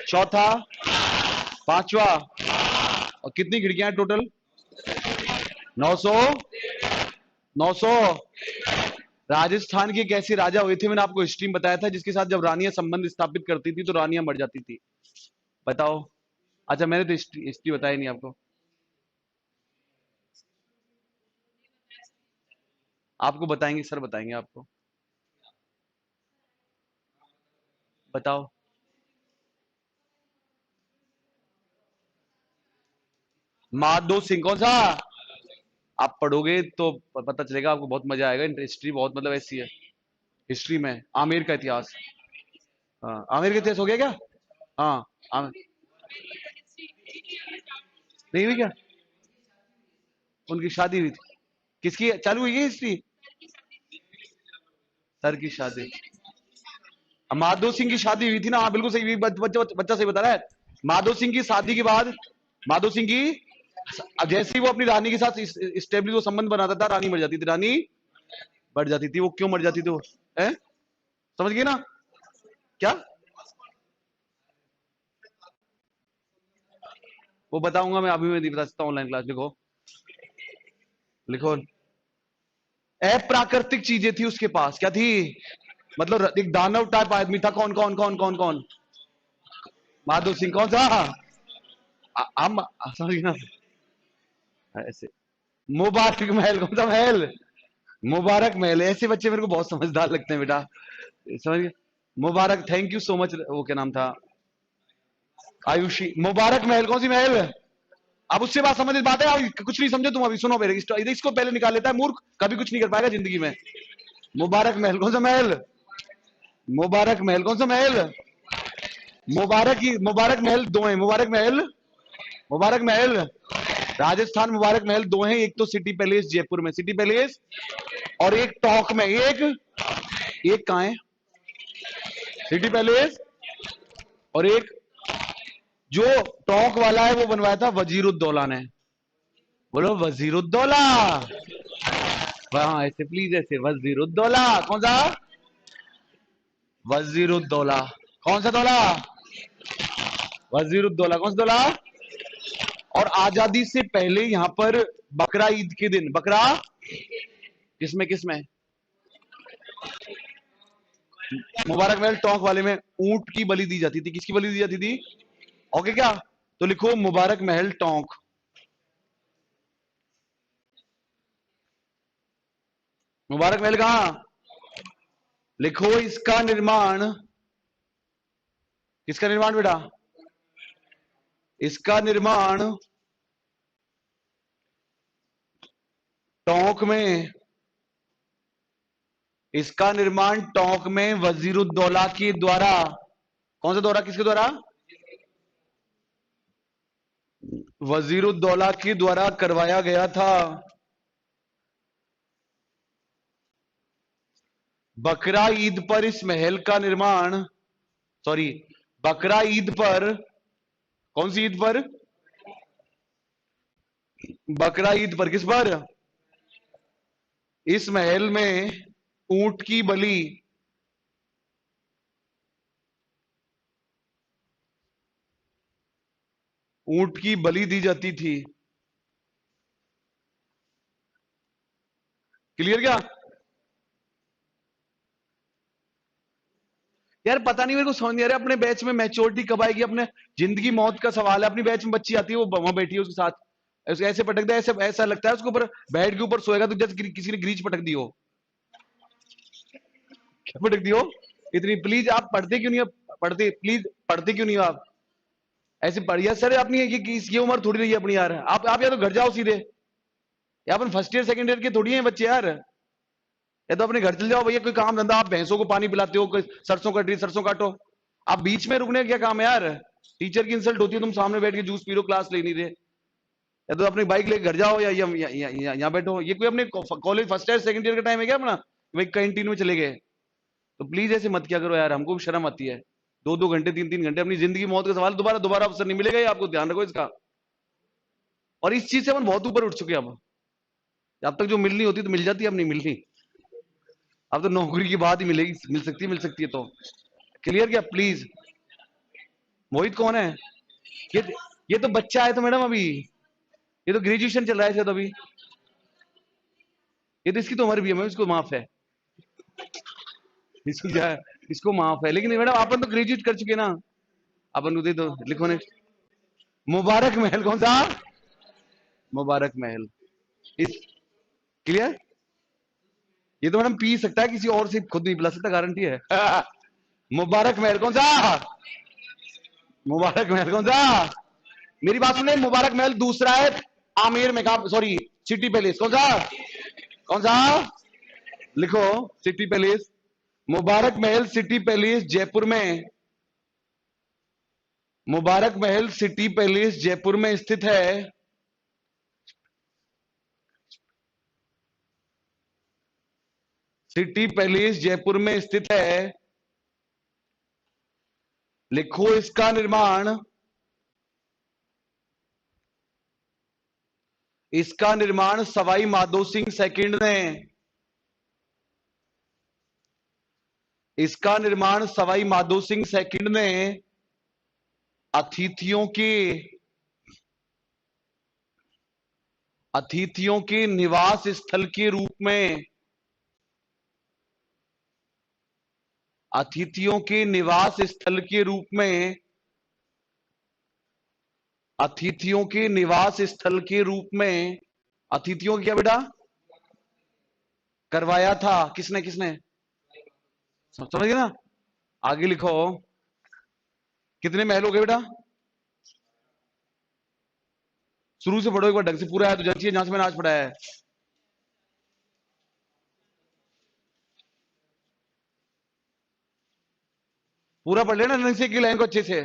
चौथा, पांचवा। और कितनी खिड़कियां टोटल? 900, 900। राजस्थान के एक ऐसे राजा हुए थे, मैंने आपको हिस्ट्री में बताया था, जिसके साथ जब रानियां संबंध स्थापित करती थी तो रानियां मर जाती थी। बताओ। अच्छा, मैंने तो हिस्ट्री बताई नहीं आपको। आपको बताएंगे, सर बताएंगे आपको। बताओ। माधो सिंह कौन सा? आप पढ़ोगे तो पता चलेगा आपको, बहुत मजा आएगा। हिस्ट्री बहुत मतलब ऐसी है। हिस्ट्री में आमेर का इतिहास। हाँ, आमेर का इतिहास हो गया क्या? हाँ। नहीं हुई क्या? उनकी शादी हुई थी? किसकी चालू हुई है हिस्ट्री? सर की शादी। माधो सिंह की शादी हुई थी ना? हाँ बिल्कुल सही। बच्चा सही बता रहा है। माधो सिंह की शादी के बाद, माधो सिंह की, अब जैसे ही वो अपनी रानी के साथ स्टेब्लिश वो संबंध बनाता था, रानी मर जाती थी। रानी बढ़ जाती थी। वो क्यों मर जाती थी वो? है? समझ गए ना? क्या? वो बताऊंगा मैं, अभी मैं नहीं बता सकता। ऑनलाइन क्लास लिखो, लिखो। अप्राकृतिक चीजें थी उसके पास। क्या थी? मतलब एक दानव टाइप आदमी था। कौन कौन कौन कौन कौन? माधो सिंह कौन सा? हम सॉरी ना, ऐसे। मुबारक महल कौन सा महल? मुबारक महल। ऐसे बच्चे मेरे को बहुत समझदार लगते हैं बेटा। समझ गए? मुबारक, थैंक यू सो मच। वो क्या नाम था? आयुषी। मुबारक महल कौन सी महल? अब उससे बात समझ बात है। अब कुछ नहीं समझे तुम, अभी सुनो मेरे। इसको पहले निकाल लेता है मूर्ख, कभी कुछ नहीं कर पाएगा जिंदगी में। मुबारक महल कौन सा महल? मुबारक महल कौन सा महल? मुबारक महल दो है। मुबारक महल, मुबारक महल राजस्थान। मुबारक महल दो हैं, एक तो सिटी पैलेस जयपुर में, सिटी पैलेस, और एक टॉक में। एक कहां है? City palace. और एक जो टॉक वाला है वो बनवाया था वजीरुद्दौला ने। बोलो वजीरुद्दौला। हाँ ऐसे प्लीज, ऐसे वजीरुद्दौला। कौन सा? वजीरुद्दौला। कौन सा दौला? वजीरुद्दौला, कौन सा दौला? और आजादी से पहले यहां पर बकरा ईद के दिन, बकरा किसमें किसमें? मुबारक महल टोंक वाले में ऊंट की बलि दी जाती थी। किसकी बलि दी जाती थी? ओके क्या? तो लिखो मुबारक महल टोंक। मुबारक महल कहां? लिखो इसका निर्माण, किसका निर्माण बेटा? इसका निर्माण टोंक में, इसका निर्माण टोंक में वजीरुद्दौला के द्वारा, कौन सा द्वारा, किसके द्वारा? वजीरुद्दौला के द्वारा करवाया गया था। बकरा ईद पर इस महल का निर्माण, सॉरी, बकरा ईद पर, कौन सी ईद पर? बकरा ईद पर किस पर? इस महल में ऊंट की बलि, ऊंट की बलि दी जाती थी। क्लियर क्या? यार पता नहीं, मेरे को समझ नहीं आ रहा अपने बैच में मैच्योरिटी कब आएगी। अपने जिंदगी मौत का सवाल है। अपनी बैच में बच्ची आती है, वो वहां बैठी है उसके साथ, उसको ऐसे पटक दे, ऐसे ऐसा लगता है उसके ऊपर, बेड के ऊपर सोएगा तो जैसे किसी ने ग्रीच पटक दी हो। क्या पटक दी हो? इतनी प्लीज आप पढ़ते क्यों नहीं हो? पढ़ते प्लीज, पढ़ते क्यों नहीं हो आप? ऐसे पढ़िए सर, अपनी ये उम्र थोड़ी रही है अपनी यार। आप या तो घर जाओ सीधे, या अपन फर्स्ट ईयर सेकंड ईयर के थोड़ी हैं बच्चे यार। या तो अपने घर चले जाओ भैया, कोई काम धंधा, आप भैंसों को पानी पिलाते हो, कोई सरसों कट रही, सरसों काटो। आप बीच में रुकने का क्या काम है यार? टीचर की इंसल्ट होती है, तुम सामने बैठ के जूस पी लो, क्लास ले नहीं रहे। या तो अपनी बाइक लेके घर जाओ, या यहाँ बैठो। ये कोई अपने college first year second year का टाइम है क्या अपना, भाई कैंटीन में चले गए? तो प्लीज ऐसे मत क्या करो यार, हमको भी शर्म आती है। 2-2 घंटे 3-3 घंटे, अपनी जिंदगी मौत का सवाल, दोबारा दोबारा अवसर नहीं मिलेगा, ये आपको ध्यान रखो इसका। और इस चीज से अपन बहुत ऊपर उठ चुके हैं अब। अब तक जो मिलनी होती तो मिल जाती है, अब नहीं मिलनी। अब तो नौकरी की बात ही मिलेगी, मिल सकती है, मिल सकती है तो। क्लियर क्या? प्लीज। मोहित कौन है? ये ये तो बच्चा है तो मैडम अभी, ये तो ग्रेजुएशन चल रहा है शायद अभी। ये तो इसकी तो उम्र भी है, मैं इसको माफ है। इसको क्या है? इसको माफ है, लेकिन मैडम अपन तो ग्रेजुएट कर चुके ना। अपन उधर तो लिखो ने। मुबारक महल कौन सा? मुबारक महल इस, क्लियर? ये तो मैडम पी सकता है, किसी और से खुद नहीं पिला सकता, गारंटी है। मुबारक महल कौन सा? मुबारक महल कौन सा? मेरी बात सुने, मुबारक महल दूसरा है आमेर में, कहा सॉरी, सिटी पैलेस कौन सा? कौन सा? लिखो, सिटी पैलेस। मुबारक महल सिटी पैलेस जयपुर में, मुबारक महल सिटी पैलेस जयपुर में स्थित है। सिटी पैलेस जयपुर में स्थित है। लिखो इसका निर्माण, इसका निर्माण सवाई माधो सिंह सेकंड ने, इसका निर्माण सवाई माधो सिंह सेकंड ने अतिथियों के, अतिथियों के निवास स्थल के रूप में, अतिथियों के निवास स्थल के रूप में, अतिथियों के निवास स्थल के रूप में, अतिथियों को क्या बेटा करवाया था? किसने किसने? समझ गए ना? आगे लिखो, कितने महल हो गए बेटा? शुरू से पढ़ो एक बार ढंग से, पूरा है तो जल्दी जहां से मैंने आज पढ़ाया है। पूरा पढ़ लेना ढंग से, एक लाइन को अच्छे से।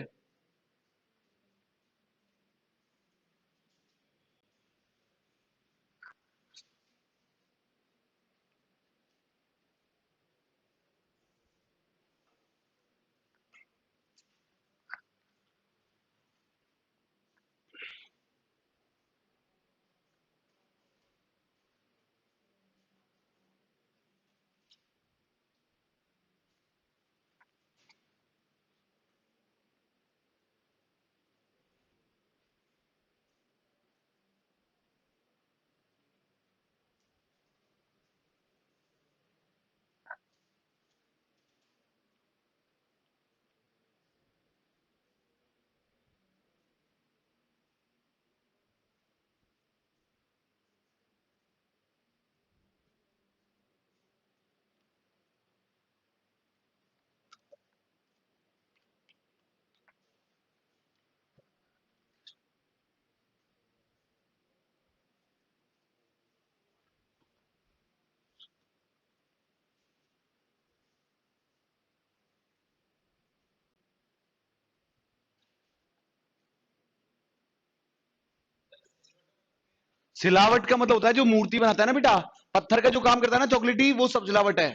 सिलावट का मतलब होता है जो मूर्ति बनाता है ना बेटा, पत्थर का जो काम करता है ना चॉकलेटी, वो सब सिलावट है।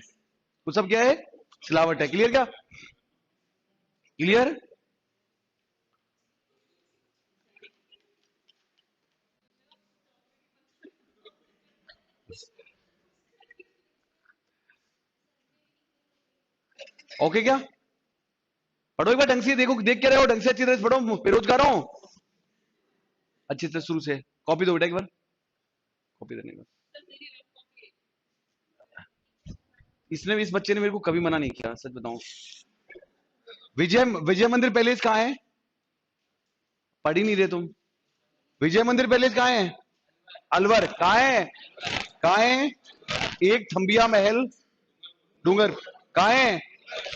वो सब क्या है? सिलावट है। क्लियर क्या? क्लियर? ओके क्या? पढ़ो एक बार ढंग से, देखो देख क्या रहे हो, ढंग से अच्छी तरह से पढ़ो, बेरोजगार हो। अच्छी तरह शुरू से कॉपी दो बेटा एक बार, कॉपी देने का। इसने भी, इस बच्चे ने मेरे को कभी मना नहीं किया, सच बताऊं। विजय विजय मंदिर पैलेस कहाँ है? पढ़ ही नहीं रहे तुम। विजय मंदिर पैलेस कहाँ है? अलवर। कहाँ है? कहाँ है? एक थंबिया महल डूंगर। कहाँ है?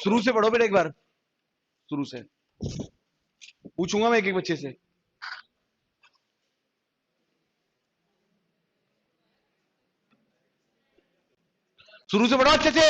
शुरू से पढ़ो बेटा एक बार, शुरू से पूछूंगा मैं एक एक बच्चे से। शुरू से पढ़ो अच्छे से।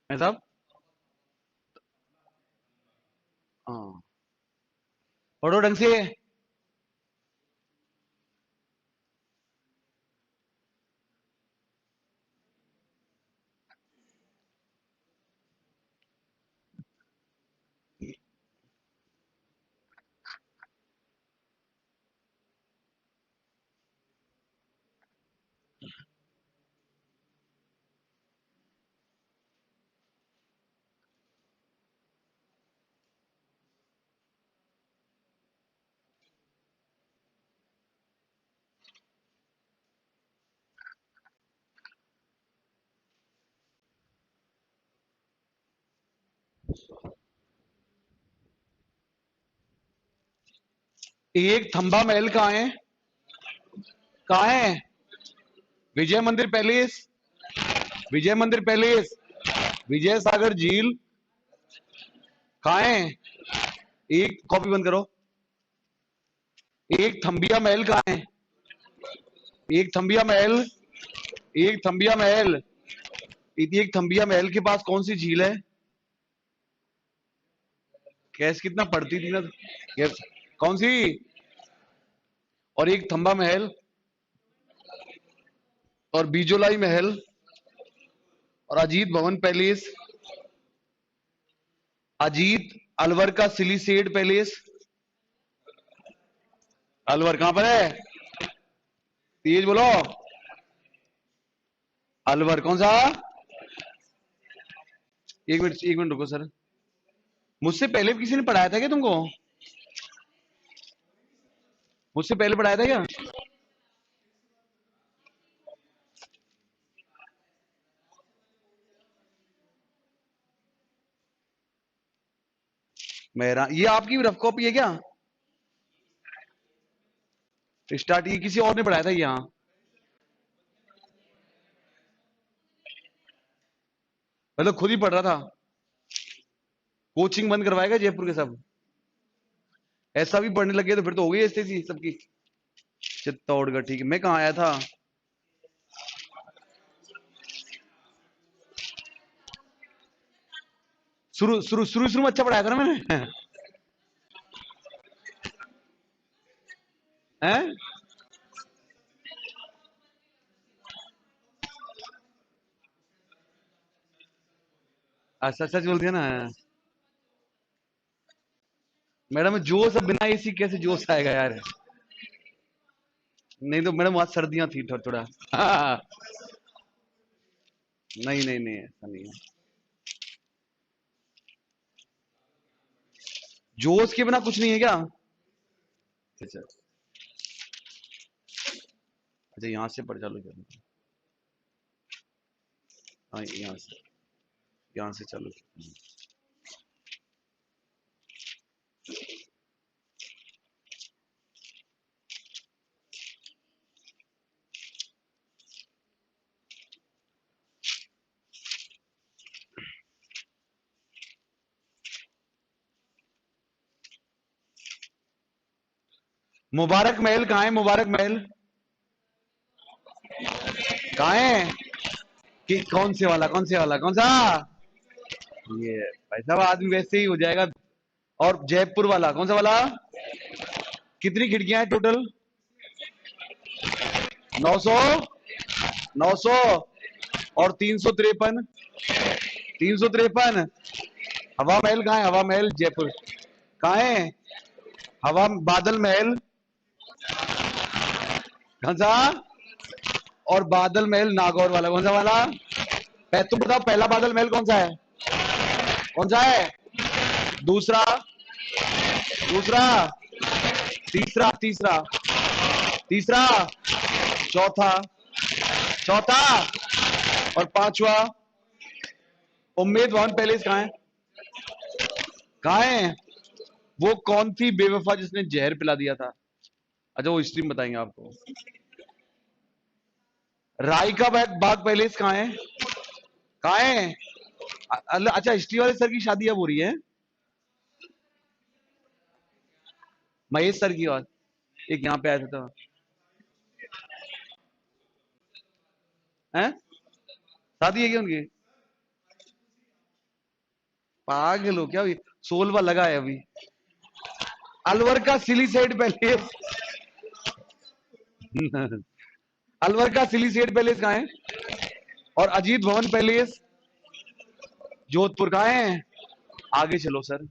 मैं साहब, हाँ पढ़ो ढंग से। एक थंबा महल कहाँ है? कहाँ है? विजय मंदिर पैलेस। विजय मंदिर पैलेस। विजय सागर झील कहाँ है? एक कॉपी बंद करो। एक थंबिया महल कहाँ है? एक थंबिया महल। एक थंबिया महल। एक थंबिया महल के पास कौन सी झील है? कैस कितना पढ़ती थी ना। यस। कौन सी? और एक थंबा महल और बीजोलाई महल और अजीत भवन पैलेस। अजीत अलवर का सिलीसेड पैलेस। अलवर कहां पर है? तेज बोलो। अलवर कौन सा? एक मिनट रुको सर। मुझसे पहले भी किसी ने पढ़ाया था क्या तुमको? मुझसे पहले पढ़ाया था क्या? मेरा ये आपकी रफ कॉपी है क्या? स्टार्ट ये किसी और ने पढ़ाया था यहाँ? मतलब खुद ही पढ़ रहा था? कोचिंग बंद करवाएगा जयपुर के सब? ऐसा भी पढ़ने लगे तो फिर तो हो गई स्थिति सबकी। चित्तौड़गढ़, ठीक है। मैं कहाँ आया था? शुरू शुरू शुरू शुरू में अच्छा पढ़ाया था ना मैंने। हैं? अच्छा, सच बोल दिया ना। मैडम जोश, अब बिना एसी कैसे जोश आएगा यार? नहीं तो मैडम वहां सर्दियां थी थोड़ा थोड़ा। हाँ। नहीं नहीं नहीं, ऐसा नहीं है। जोश के बिना कुछ नहीं है क्या? अच्छा अच्छा, यहाँ से पढ़ चालू कर। हाँ, यहाँ से चालू। मुबारक महल कहाँ है? मुबारक महल कहाँ है? कि कौन से वाला, कौन से वाला, कौन सा? ये भाई साहब, आदमी वैसे ही हो जाएगा। और जयपुर वाला कौन सा वाला? कितनी खिड़कियां हैं टोटल? 900। 900 और 353। 353। हवा महल कहाँ है? हवा महल जयपुर कहाँ है? हवा बादल महल कौन सा? और बादल महल नागौर वाला कौन सा वाला? तुम बताओ, पहला बादल महल कौन सा है? कौन सा है? दूसरा? दूसरा? तीसरा? तीसरा? तीसरा? चौथा? चौथा? और पांचवा? उम्मेद भवन पैलेस कहाँ है? कहाँ है? वो कौन थी बेवफा जिसने जहर पिला दिया था? अच्छा, वो हिस्ट्री में बताएंगे आपको। राय का बाग पैलेस कहाँ है? कहाँ है? अच्छा, हिस्ट्री वाले सर की शादी अब हो रही है? महेश सर की बात। एक यहाँ पे आया था तो। हैं? शादी है क्या उनकी? पागल हो क्या? अभी सोलवा लगा है अभी। अलवर का सिलीसेट पैलेस। अलवर का सिलीसेट पैलेस कहाँ है? और अजीत भवन पैलेस जोधपुर कहाँ है? आगे चलो सर।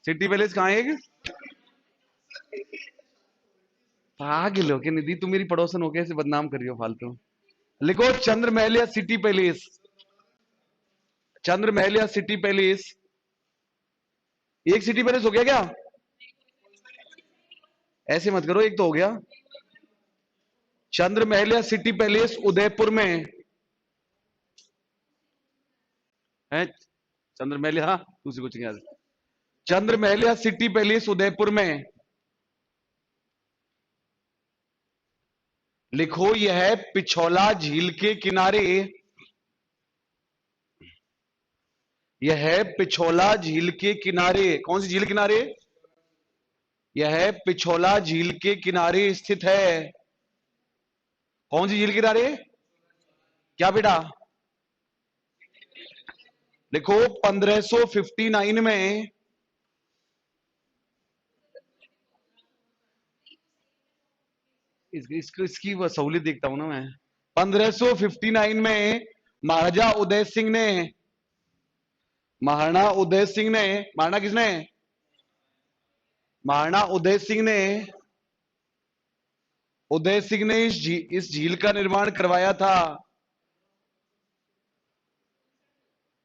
सिटी पैलेस कहाँ है? एक पागल हो क्या निधि? तुम मेरी पड़ोसन हो, कैसे बदनाम कर रही हो फालतू? लिखो चंद्र महल या सिटी पैलेस। चंद्र महल या सिटी पैलेस। एक सिटी पैलेस हो गया क्या? ऐसे मत करो, एक तो हो गया। चंद्र महल या सिटी पैलेस उदयपुर में है। चंद्र महल, हाँ दूसरी कुछ याद। चंद्र महल या सिटी पैलेस उदयपुर में। लिखो, यह है पिछोला झील के किनारे। यह है पिछोला झील के किनारे। कौन सी झील किनारे? यह है पिछोला झील के किनारे स्थित है। कौन सी झील किनारे? क्या बेटा? लिखो 1559 में। इसकी सहूलियत देखता हूं ना मैं। 1559 में महाराजा उदय सिंह ने, महाराणा उदय सिंह ने, महाराणा किसने? महाराणा उदय सिंह ने, उदय सिंह ने इस झील का निर्माण करवाया था।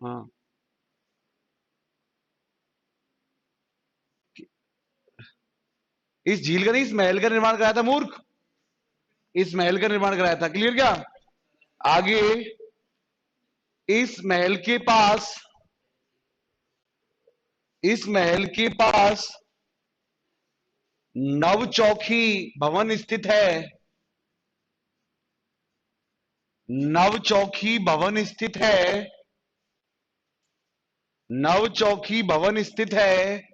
हाँ। इस झील का नहीं, इस महल का निर्माण कराया था मूर्ख। इस महल का निर्माण कराया था। क्लियर क्या? आगे इस महल के पास, इस महल के पास नवचौखी भवन स्थित है। नवचौखी भवन स्थित है। नवचौखी भवन स्थित है,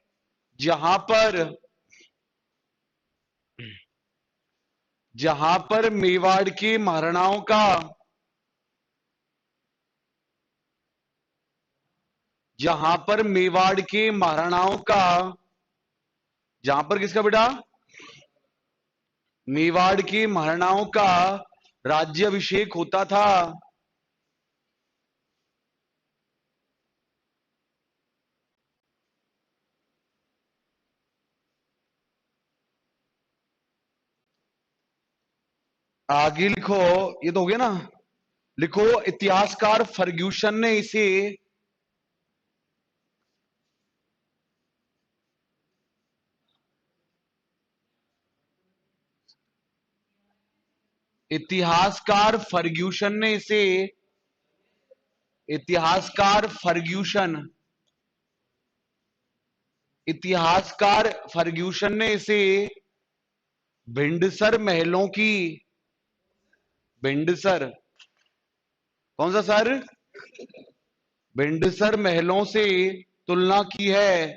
जहां पर जहां पर मेवाड़ के महाराणाओं का, जहां पर मेवाड़ के महाराणाओं का, जहां पर किसका बेटा, मेवाड़ के महाराणाओं का राज्याभिषेक होता था। आगे लिखो, ये तो हो गया ना। लिखो, इतिहासकार फर्ग्यूसन ने इसे, इतिहासकार फर्ग्यूसन ने इसे, इतिहासकार फर्ग्यूसन, इतिहासकार फर्ग्यूसन ने इसे भिंडसर महलों की, भिंडसर, कौन सा सर, भिंडसर महलों से तुलना की है।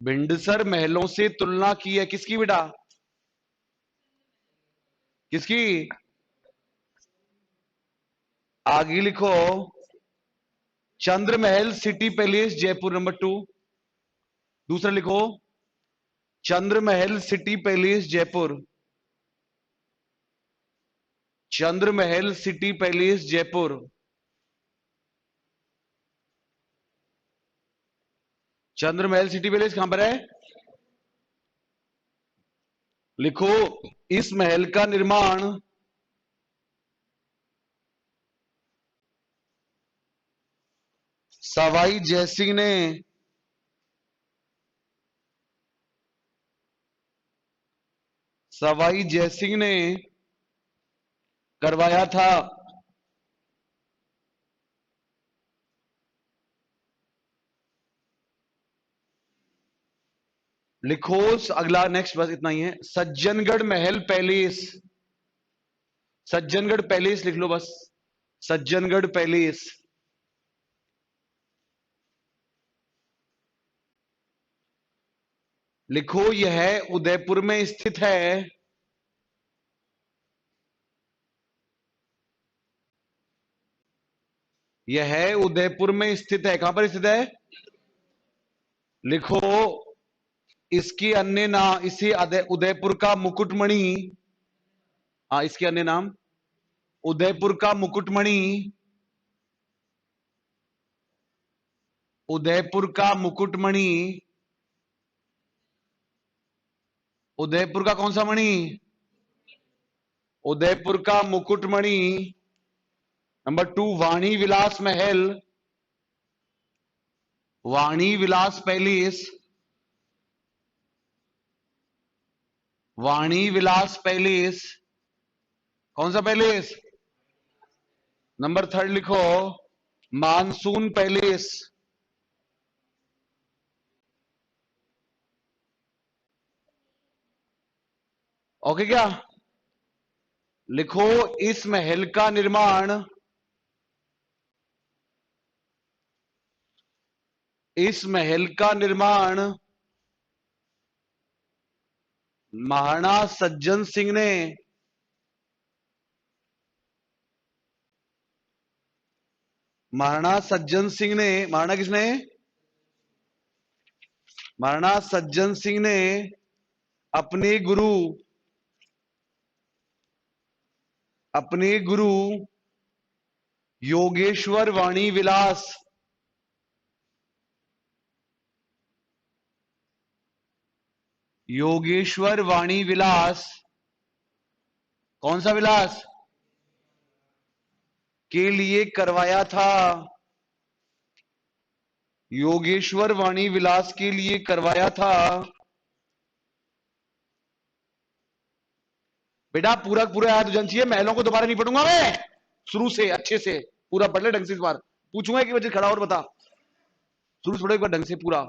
भिंडसर महलों से तुलना की है, किसकी बेटा, किसकी। आगे लिखो, चंद्रमहल सिटी पैलेस जयपुर नंबर 2। दूसरा लिखो, Chandramahal city palace Jaipur, Chandramahal city palace Jaipur. Chandramahal city palace कहां पर है। लिखो, इस महल का निर्माण सवाई जयसिंह ने, सवाई जयसिंह ने करवाया था। लिखो, अगला नेक्स्ट बस इतना ही है, सज्जनगढ़ महल पैलेस, सज्जनगढ़ पैलेस लिख लो बस, सज्जनगढ़ पैलेस। लिखो, यह उदयपुर में स्थित है, यह उदयपुर में स्थित है। कहां पर स्थित है। लिखो, इसके अन्य नाम, इसे उदयपुर का मुकुटमणि, हाँ इसके अन्य नाम, उदयपुर का मुकुटमणि, उदयपुर का मुकुटमणि, उदयपुर का कौन सा मणि, उदयपुर का मुकुटमणि। नंबर 2, वाणी विलास महल, वाणी विलास पैलेस, वाणी विलास पैलेस, कौन सा पैलेस। नंबर 3 लिखो, मानसून पैलेस, ओके क्या। लिखो, इस महल का निर्माण, इस महल का निर्माण महाराणा सज्जन सिंह ने, महाराणा सज्जन सिंह ने, महाराणा किसने, महाराणा सज्जन सिंह ने अपने गुरु, अपने गुरु योगेश्वर वाणी विलास, योगेश्वर वाणी विलास, कौन सा विलास, के लिए करवाया था, योगेश्वर वाणी विलास के लिए करवाया था। बेटा पूरा पूरा याद हो जाना चाहिए, महलों को दोबारा नहीं पढ़ूंगा मैं, शुरू से अच्छे से पूरा पढ़ ले ढंग से। इस बार पूछूंगा कि वजह खड़ा और बता, शुरू से पढ़ो एक बार ढंग से पूरा।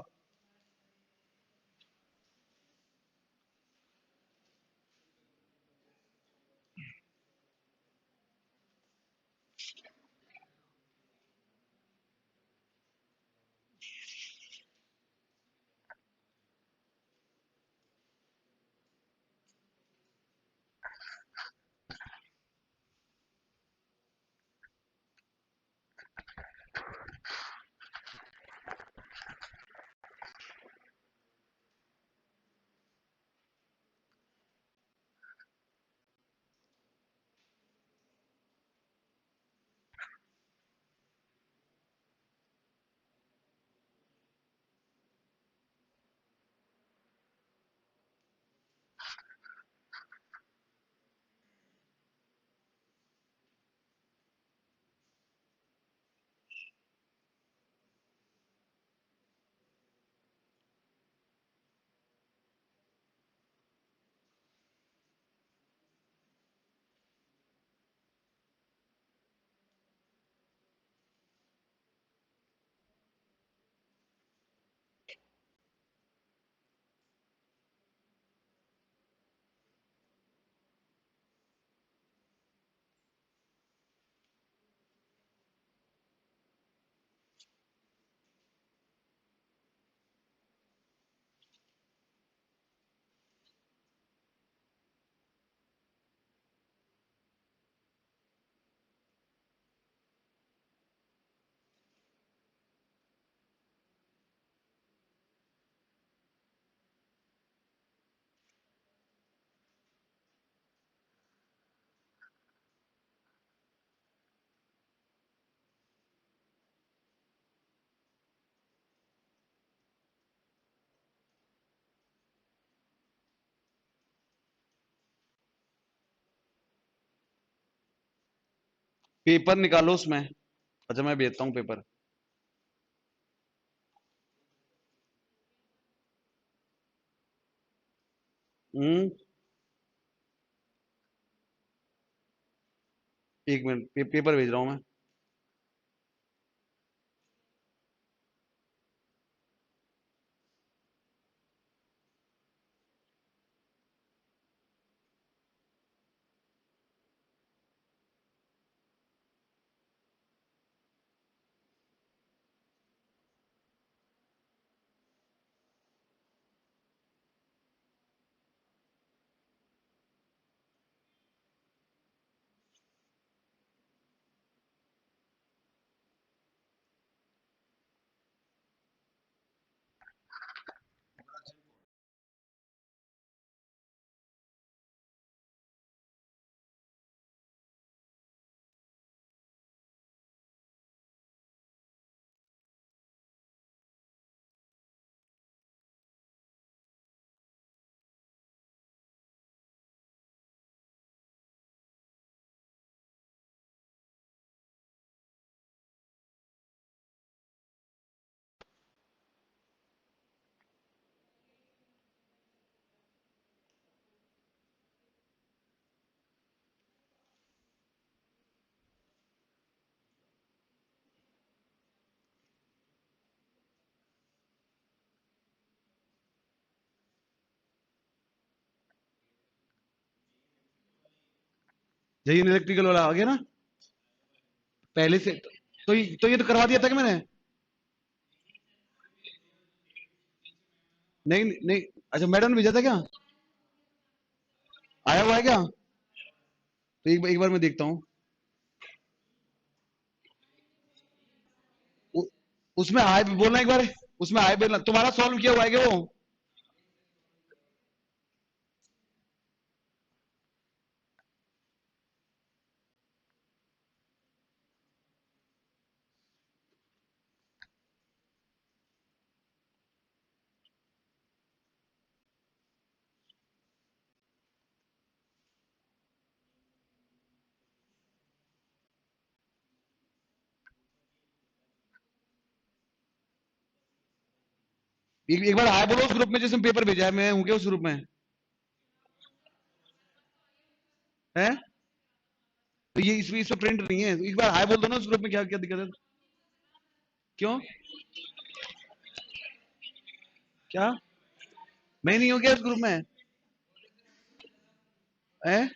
पेपर निकालो उसमें। अच्छा मैं भेजता हूँ पेपर। हम्म। एक मिनट, पेपर भेज रहा हूँ मैं। जय इलेक्ट्रिकल वाला आ गया ना पहले से। तो ये तो करवा दिया था कि मैंने। नहीं नहीं। अच्छा मैडम ने भेजा था क्या? आया हुआ है क्या? तो एक बार मैं देखता हूँ। उ- उसमें हाय बोलना एक बार। उसमें हाय बोलना। तुम्हारा सॉल्व किया हुआ है क्या वो? एक बार हाय बोलो उस ग्रुप में जिसमें पेपर भेजा है। मैं हूँ क्या उस ग्रुप में? है? तो ये इसमें प्रिंट नहीं है। एक बार हाय बोल दो ना उस ग्रुप में। क्या क्या दिक्कत है? क्यों? क्या? मैं नहीं हूँ क्या उस ग्रुप में? है?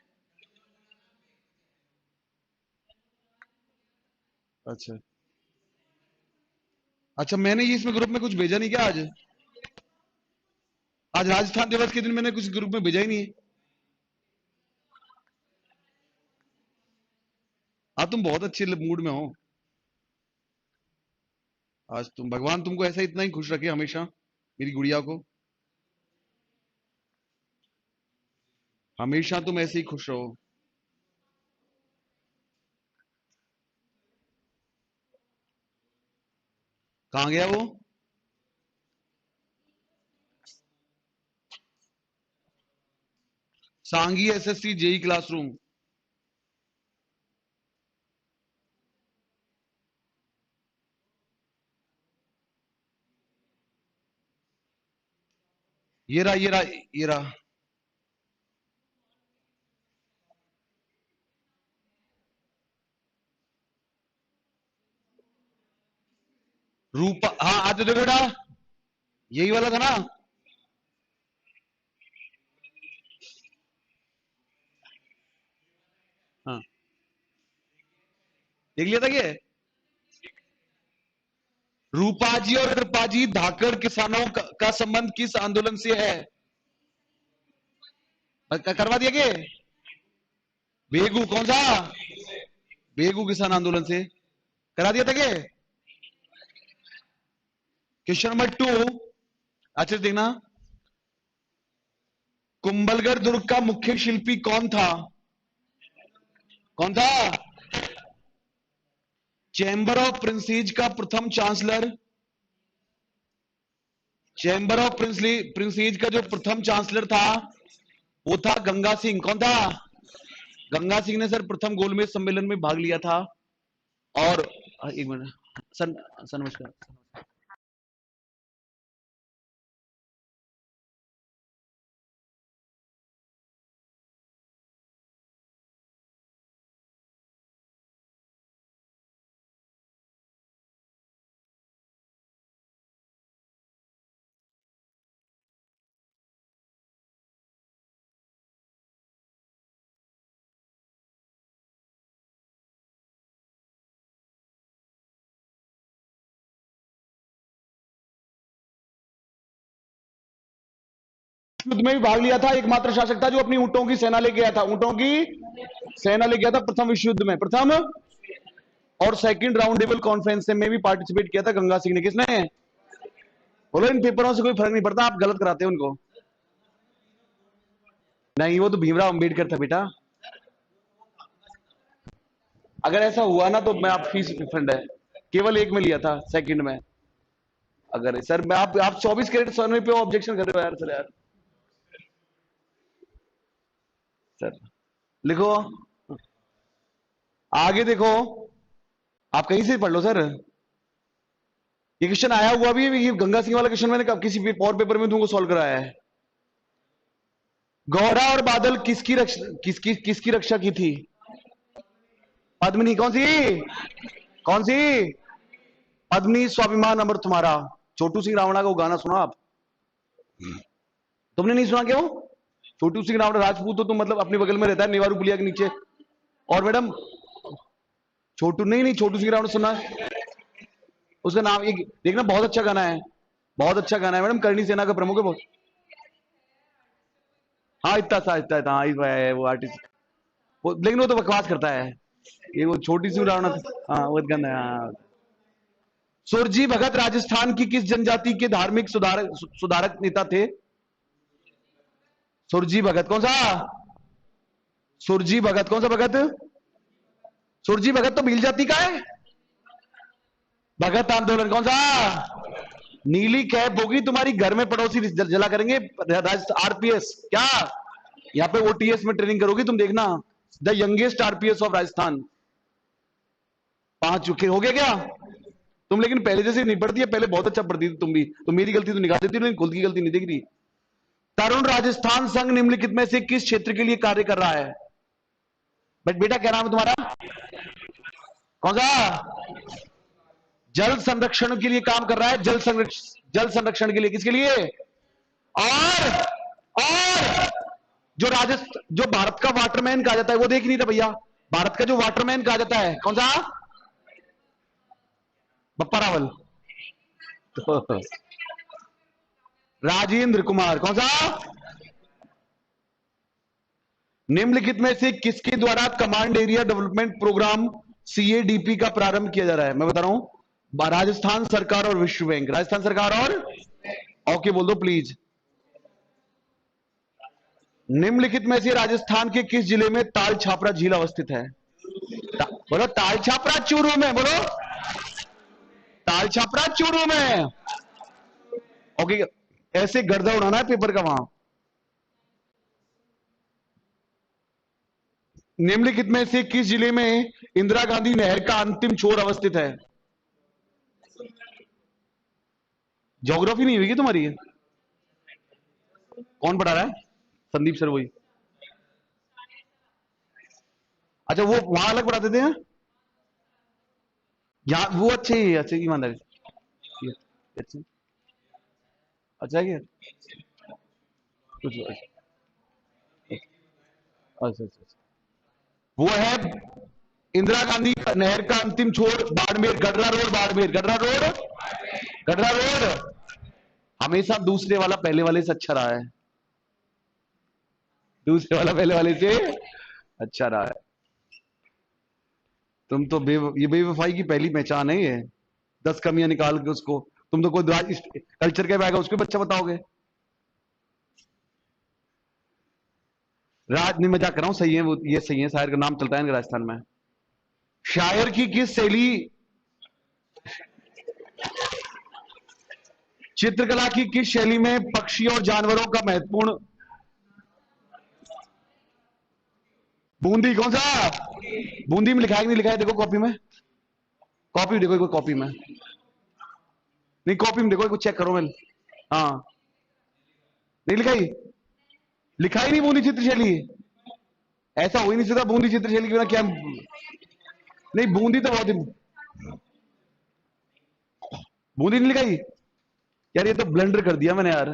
अच्छा। अच्छा मैंने ये इसमें ग्रुप में कुछ भेजा नहीं क्या आज? आज राजस्थान दिवस के दिन मैंने कुछ ग्रुप में भेजा ही नहीं है। हाँ तुम बहुत अच्छे मूड में हो। आज तुम, भगवान तुमको ऐसा इतना ही खुश रखे हमेशा, मेरी गुड़िया को। हमेशा तुम ऐसे ही खुश रहो। कहाँ गया वो? सांगी एसएससी जेई क्लासरूम। ये रहा ये रहा ये रहा। रूपा, हाँ आज देखो बेटा, यही वाला था ना? हाँ देख लिया था ये। रूपाजी और कृपाजी धाकड़ किसानों का संबंध किस आंदोलन से है? करवा दिया के? बेगू कौन सा? बेगू किसान आंदोलन से करा दिया था के? Question number 2। अच्छा देखना। कुंभलगढ़ दुर्ग का मुख्य शिल्पी कौन था? कौन था? चैम्बर ऑफ प्रिंसेज का प्रथम चांसलर। चैम्बर ऑफ प्रिंसेज का जो प्रथम चांसलर था वो था गंगा सिंह। कौन था? गंगा सिंह ने सर प्रथम गोलमेज सम्मेलन में भाग लिया था। और एक मिनट सर, सर नमस्कार। युद्ध में भी भाग लिया था, एकमात्र शासक था जो अपनी ऊंटों की सेना लेके गया था, ऊंटों की सेना लेके गया था प्रथम विश्व युद्ध में, प्रथम और सेकंड राउंड टेबल कॉन्फ्रेंस में भी पार्टिसिपेट किया था गंगा सिंह ने। किसने? बोलो, इन पेपरों से कोई फर्क नहीं पड़ता, आप गलत कराते हो उनको। नहीं, वो तो भीमराव अंबेडकर था बेटा। अगर ऐसा हुआ ना तो मैं आप फीस रिफंड है, केवल एक में लिया था, सेकंड में। अगर सर मैं आप 24 कैरेट सोने पे ऑब्जेक्शन कर रहे हो यार, सर यार, सर लिखो, आगे देखो, आप कहीं से पढ़ लो सर। ये क्वेश्चन आया हुआ भी है, ये गंगा सिंह वाला क्वेश्चन मैंने किसी और पेपर में तुमको सॉल्व कराया है। गौरा और बादल किसकी रक्षा की थी? पद्मिनी। कौन सी? कौन सी? पद्मिनी स्वाभिमान अमर तुम्हारा। छोटू सिंह रावणा का गाना सुना आप? तुमने नहीं सुना? क्यों? छोटू सिंह रावणा राजपूत तो तुम मतलब अपने बगल में रहता है, नेवारू पुलिया के नीचे। और मैडम छोटू नहीं, छोटू सिंह रावणा सुना है? उसका नाम एक देखना, बहुत अच्छा गाना है, बहुत अच्छा गाना है मैडम, करणी सेना का प्रमुख है बहुत। हाँ इतना सा, इतना था, हाँ वो आर्टिस्ट वो, लेकिन वो तो बकवास करता है। ये वो छोटी सी रावणा, हाँ वो गाना है, हाँ। सुरजी भगत राजस्थान की किस जनजाति के धार्मिक सुधारक नेता थे? सुरजी भगत कौन सा? सुरजी भगत कौन सा भगत? सुरजी भगत तो भील जाति का है। भगत आंदोलन कौन सा? नीली कैप होगी तुम्हारी, घर में पड़ोसी जला करेंगे। आरपीएस क्या? यहाँ पे ओटीएस में ट्रेनिंग करोगी तुम, देखना। The youngest RPS of Rajasthan. 5 चुके हो गए क्या तुम? लेकिन पहले जैसे नहीं पढ़ती है, पहले बहुत अच्छा पढ़ती थी तुम भी, तो मेरी गलती तो निकाल देती, लेकिन खुद की गलती नहीं देख रही। तरुण राजस्थान संघ निम्नलिखित में से किस क्षेत्र के लिए कार्य कर रहा है? बट बेटा क्या नाम है तुम्हारा? कौन सा? जल संरक्षण के लिए काम कर रहा है, जल संरक्षण के लिए। किसके लिए? और और जो भारत का वाटरमैन कहा जाता है, वो देख नहीं था भैया, भारत का जो वाटरमैन कहा जाता है कौन सा? बप्पा रावल। तो राजेंद्र कुमार। कौन सा? निम्नलिखित में से किसके द्वारा कमांड एरिया डेवलपमेंट प्रोग्राम सीएडीपी का प्रारंभ किया जा रहा है? मैं बता रहा हूं, राजस्थान सरकार और विश्व बैंक। राजस्थान सरकार और ओके बोल दो प्लीज। निम्नलिखित में से राजस्थान के किस जिले में ताल छापरा झील अवस्थित है? बोलो, ताल छापरा चूरू में, बोलो ताल छापरा चूरू में। ओके, ऐसे गर्दा उड़ाना है पेपर का वहां। निम्नलिखित में से किस जिले में इंदिरा गांधी नहर का अंतिम छोर अवस्थित है? ज्योग्राफी नहीं हुई तुम्हारी? कौन पढ़ा रहा है? संदीप सर वही। अच्छा, वो वहां अलग पढ़ाते थे हैं? यहाँ वो अच्छे ईमानदारी। अच्छा, अच्छा है क्या? कुछ अच्छा अच्छा अच्छा। वो है इंदिरा गांधी नहर का अंतिम छोर Barmer, Gadra road Barmer, Gadra road, Gadra road. हमेशा दूसरे वाला पहले वाले से अच्छा रहा है, दूसरे वाला पहले वाले से अच्छा रहा है। तुम तो ये बेवफाई की पहली पहचान है ये। 10 कमियां निकाल के उसको, तुम तो कोई कल्चर के बैग उसको बच्चा बताओगे। राज नहीं, मजाक कर रहा हूं, सही है वो, ये सही है, शायर का नाम चलता है राजस्थान में। शायर की किस शैली, चित्रकला की किस शैली में पक्षी और जानवरों का महत्वपूर्ण? बूंदी कौन सा? बूंदी में लिखा है कि नहीं लिखा है? देखो कॉपी में। कॉपी देखो, कोई कॉपी में नहीं, कॉपी में देखो, कुछ चेक करो। मैं हाँ, नहीं लिखाई, लिखा ही नहीं बूंदी चित्रशैली। ऐसा हो ही नहीं सकता बूंदी चित्रशैली के बिना क्या। नहीं, बूंदी तो बहुत ही, बूंदी नहीं लिखाई यार, ये तो ब्लंडर कर दिया मैंने यार।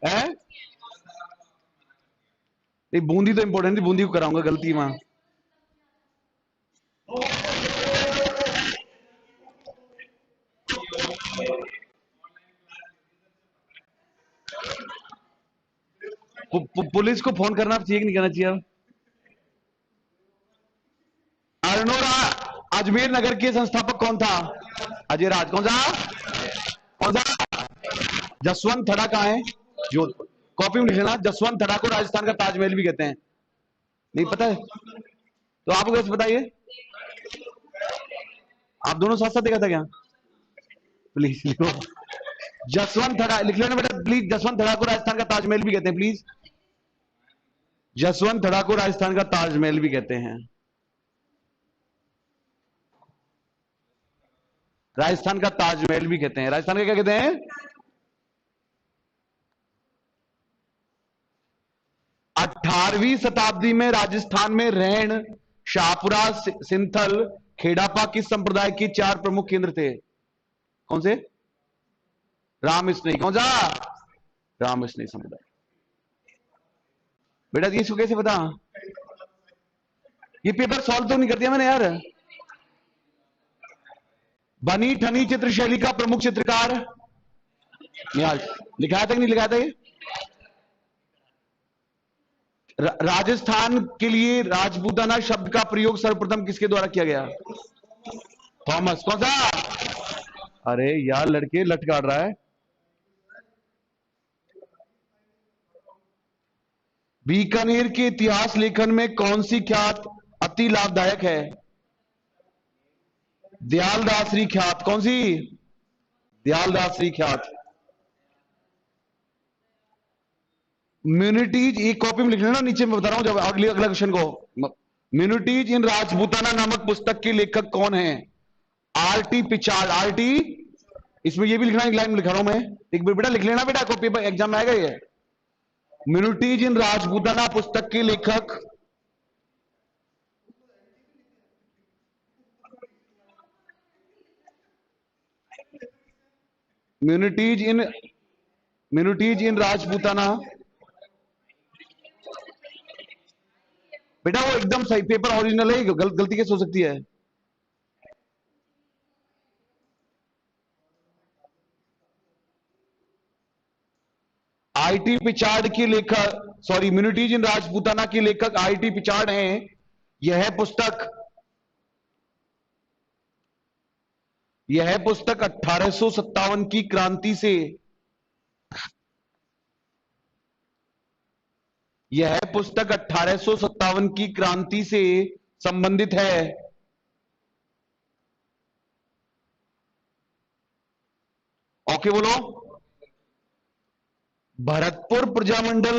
है नहीं, बूंदी तो इंपॉर्टेंट थी, बूंदी को कराऊंगा, गलती वहां। पुलिस को फोन करना चाहिए कि नहीं करना चाहिए? अरनोरा अजमेर नगर के संस्थापक कौन था? अजय राज। कौन सा? कौन सा? जसवंत थड़ा कहाँ है? जोधपुर। कॉपी में लिख लेना, जसवंत थड़ा को राजस्थान का ताजमहल भी कहते हैं। नहीं पता है तो आपको कैसे बताइए? आप दोनों साथ साथ देखा था क्या? प्लीज लिखो, जसवंत थड़ा लिख लेना बेटा प्लीज। जसवंत थड़ा को राजस्थान का ताजमहल भी कहते हैं, प्लीज। जसवंत थड़ा को राजस्थान का ताजमहल भी कहते हैं। राजस्थान का ताजमहल भी कहते हैं। राजस्थान का क्या कहते हैं? 18वीं शताब्दी में राजस्थान में रैण, शाहपुरा, सिंथल, खेड़ापा किस संप्रदाय के 4 प्रमुख केंद्र थे? कौन से? राम स्नेही। कौन सा? राम स्नेही समुदाय। बेटा ये इसको कैसे पता? ये पेपर सॉल्व तो नहीं कर दिया मैंने यार। बनी ठनी चित्रशैली का प्रमुख चित्रकार? निहाल। लिखाया था कि नहीं लिखाया था ये? राजस्थान के लिए राजपूताना शब्द का प्रयोग सर्वप्रथम किसके द्वारा किया गया? थॉमस। कौन सा? अरे यार लड़के लट काट रहा है। बीकानेर के इतिहास लेखन में कौन सी ख्यात अति लाभदायक है? दयालदासरी ख्यात। कौन सी? दयालदासरी ख्यात। म्यूनिटीज एक कॉपी में लिख लेना, नीचे मैं बता रहा हूं जब अगला क्वेश्चन को। म्यूनिटीज इन राजपूताना नामक पुस्तक के लेखक कौन है? आरटी पिचार्ड। आरटी, इसमें ये भी लिखना, एक लाइन में लिखा रहा हूं मैं, एक बेटा लिख लेना बेटा, को पेपर एग्जाम में आएगा ये। म्यूनिटीज इन राजपूताना पुस्तक के लेखक? म्यूनिटीज इन, म्यूनिटीज इन राजपूताना, बेटा वो एकदम सही पेपर ओरिजिनल है, गलती कैसे हो सकती है? आईटी पिचार्ड के लेखक, सॉरी, म्यूनिटीज इन राजपूताना के लेखक आईटी पिचार्ड हैं। यह पुस्तक 1857 की क्रांति से, यह पुस्तक 1857 की क्रांति से संबंधित है। ओके बोलो। भरतपुर प्रजामंडल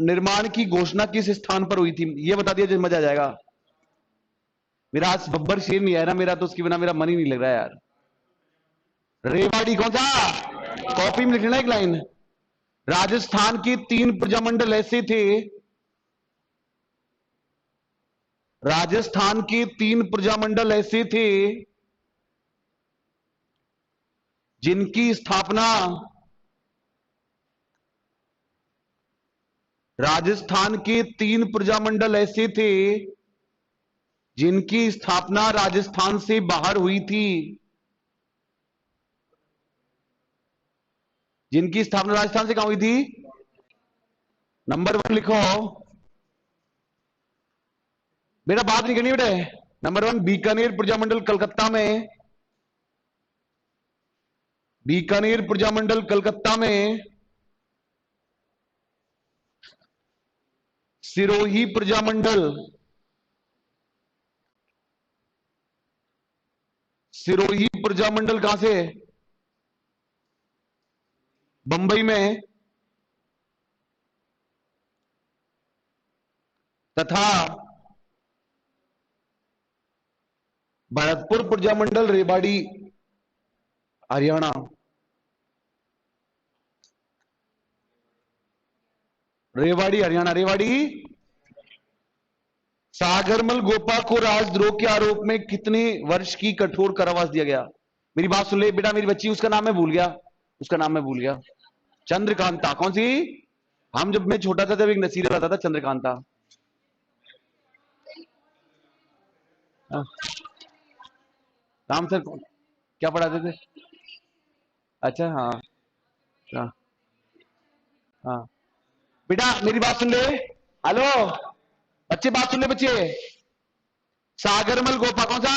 निर्माण की घोषणा किस स्थान पर हुई थी? यह बता दिया, मजा आ जाएगा। मेरा आज बब्बर शेर नहीं आया ना मेरा, तो उसके बिना मेरा मन ही नहीं लग रहा है यार। रेवाड़ी। कौन सा? कॉपी में लिखना एक लाइन। राजस्थान के 3 प्रजामंडल ऐसे थे, राजस्थान के 3 प्रजामंडल ऐसे थे जिनकी स्थापना, राजस्थान के 3 प्रजामंडल ऐसे थे जिनकी स्थापना राजस्थान से बाहर हुई थी। जिनकी स्थापना राजस्थान से कहां हुई थी? नंबर 1 लिखो बेटा, बात नहीं करनी बेटे। नंबर 1 बीकानेर प्रजामंडल कलकत्ता में, बीकानेर प्रजामंडल कलकत्ता में, सिरोही प्रजामंडल, सिरोही प्रजामंडल कहां से? बंबई में, तथा भरतपुर प्रजामंडल रेवाड़ी हरियाणा। रेवाड़ी हरियाणा। रेवाड़ी। सागरमल गोपा को राजद्रोह के आरोप में कितने वर्ष की कठोर कारावास दिया गया? मेरी बात सुन ले बेटा, मेरी बच्ची, उसका नाम मैं भूल गया, उसका नाम मैं भूल गया। चंद्रकांता। कौन सी? हम जब मैं छोटा था, जब एक नसीर आता था चंद्रकांता। राम सर क्या पढ़ाते थे? अच्छा, हाँ हाँ हाँ। बेटा मेरी बात सुन ले। हेलो बच्चे, बात सुन ले बच्चे। सागरमल गोपा कौन सा?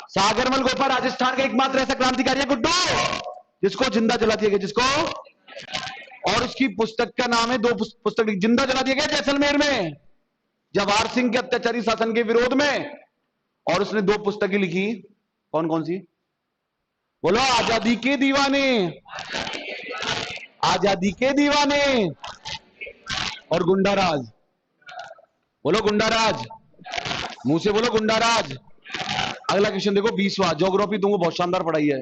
सागरमल गोपा राजस्थान का एकमात्र ऐसा क्रांतिकारी है गुड्डू जिसको जिंदा जला दिया गया। जिसको? और उसकी पुस्तक का नाम है, दो पुस्तक जिंदा जला दिया गया जैसलमेर में जवाहर सिंह के अत्याचारी शासन के विरोध में। और उसने दो पुस्तकें लिखी। कौन कौन सी? बोलो। आजादी के दीवाने, आजादी के दीवाने और गुंडाराज। बोलो गुंडाराज, मुंह से बोलो गुंडाराज। अगला क्वेश्चन देखो, 20वां। ज्योग्राफी तुमको बहुत शानदार पढ़ाई है।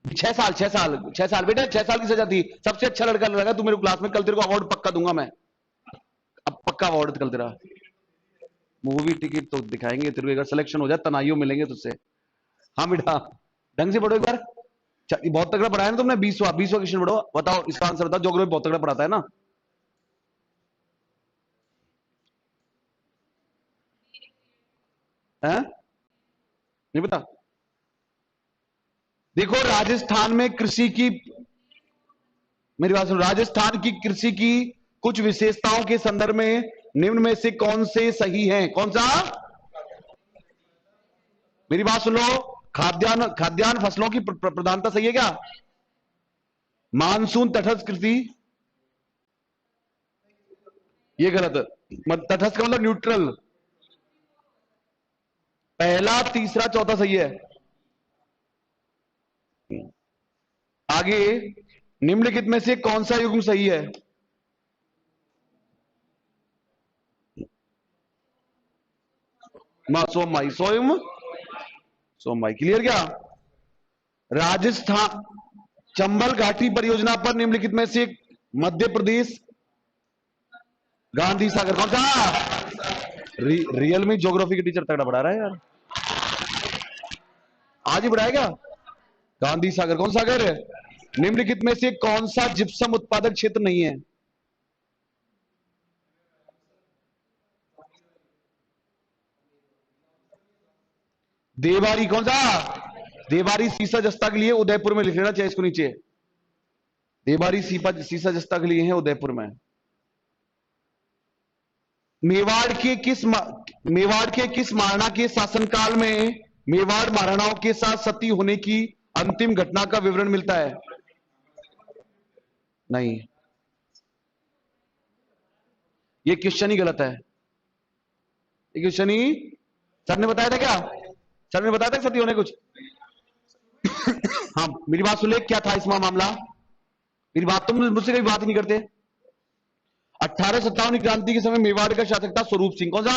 6 साल 6 साल 6 साल बेटा, 6 साल की सजा थी। सबसे अच्छा लड़का लगा तू मेरे क्लास में। कल तेरे को अवार्ड पक्का दूंगा मैं। अब पक्का अवार्ड कल तेरा। मूवी टिकट तो दिखाएंगे तेरे को, अगर सिलेक्शन हो जाए तनाइयों मिलेंगे तुझसे। हाँ बेटा, ढंग से पढ़ो एक बार। बहुत तगड़ा पढ़ाया ना तुमने। 20वां क्वेश्चन पढ़ो, बताओ इसका आंसर बताओ। ज्योग्राफी बहुत तगड़ा पढ़ाता है ना। है? नहीं पता? देखो राजस्थान में कृषि की, मेरी बात सुनो, राजस्थान की कृषि की कुछ विशेषताओं के संदर्भ में निम्न में से कौन से सही हैं? कौन सा? मेरी बात सुन लो। खाद्यान्न खाद्यान्न फसलों की प्रधानता सही है क्या? मानसून तटस्थ कृषि, ये गलत है। तटस्थ का मतलब न्यूट्रल। पहला, तीसरा, चौथा सही है। आगे, निम्नलिखित में से कौन सा युग्म सही है? सोमवाई, सोमवाई। क्लियर क्या? राजस्थान चंबल घाटी परियोजना पर निम्नलिखित में से मध्य प्रदेश गांधी सागर कौन सा? रियल में ज्योग्राफी के टीचर तगड़ा पढ़ा रहा है यार। आज ही पढ़ाएगा। गांधी सागर कौन सागर है? निम्नलिखित में से कौन सा जिप्सम उत्पादक क्षेत्र नहीं है? देवारी कौन सा? देवारी सीसा जस्ता के लिए उदयपुर में लिख लेना चाहिए इसको नीचे। देवारी सीसा जस्ता के लिए है उदयपुर में। मेवाड़ के किस महाराणा के शासनकाल में मेवाड़ महाराणाओं के साथ सती होने की अंतिम घटना का विवरण मिलता है? नहीं, ये क्वेश्चन ही गलत है। ये क्वेश्चन ही, सर ने बताया था क्या? सर ने बताया था सती होने कुछ? हाँ मेरी बात सुन ले, क्या था इसमें मामला? मेरी बात, तुम मुझसे कभी बात नहीं करते। 1857 क्रांति के समय मेवाड़ का शासक था स्वरूप सिंह कौन सा?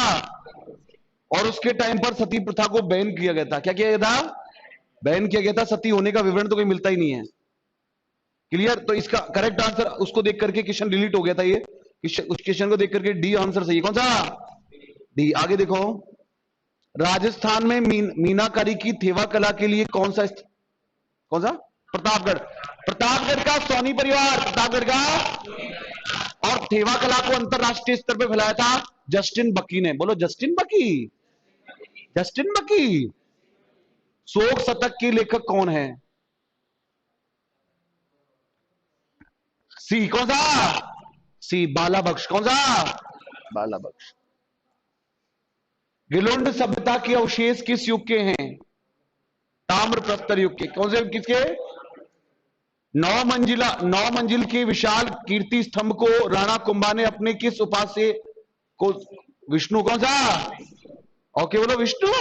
और उसके टाइम पर सती प्रथा को बैन किया गया था। क्या किया गया था? बैन किया गया था। सती होने का विवरण तो कोई मिलता ही नहीं है। क्लियर? तो इसका करेक्ट आंसर, उसको देख करके क्वेश्चन डिलीट हो गया था। ये उस क्वेश्चन को देख करके डी आंसर सही है। कौन सा? डी। आगे देखो, राजस्थान में मीनाकारी की थेवा कला के लिए कौन सा कौन सा? प्रतापगढ़। प्रतापगढ़ का सोनी परिवार, प्रतापगढ़ का। और थेवा कला को अंतरराष्ट्रीय स्तर पर फैलाया था जस्टिन बकी ने। बोलो जस्टिन बकी। जस्टिन बकी। शोक शतक के लेखक कौन है? सी कौन सा? सी बाला बख्श। कौन सा? बाला बख्श। गिलोंड सभ्यता के अवशेष किस युग के हैं? ताम्र प्रस्तर युग के। कौन से? किसके? 9 मंजिल के विशाल कीर्ति स्तंभ को राणा कुंभा ने अपने किस उपास्य को? विष्णु। कौन सा? ओके बोलो विष्णु।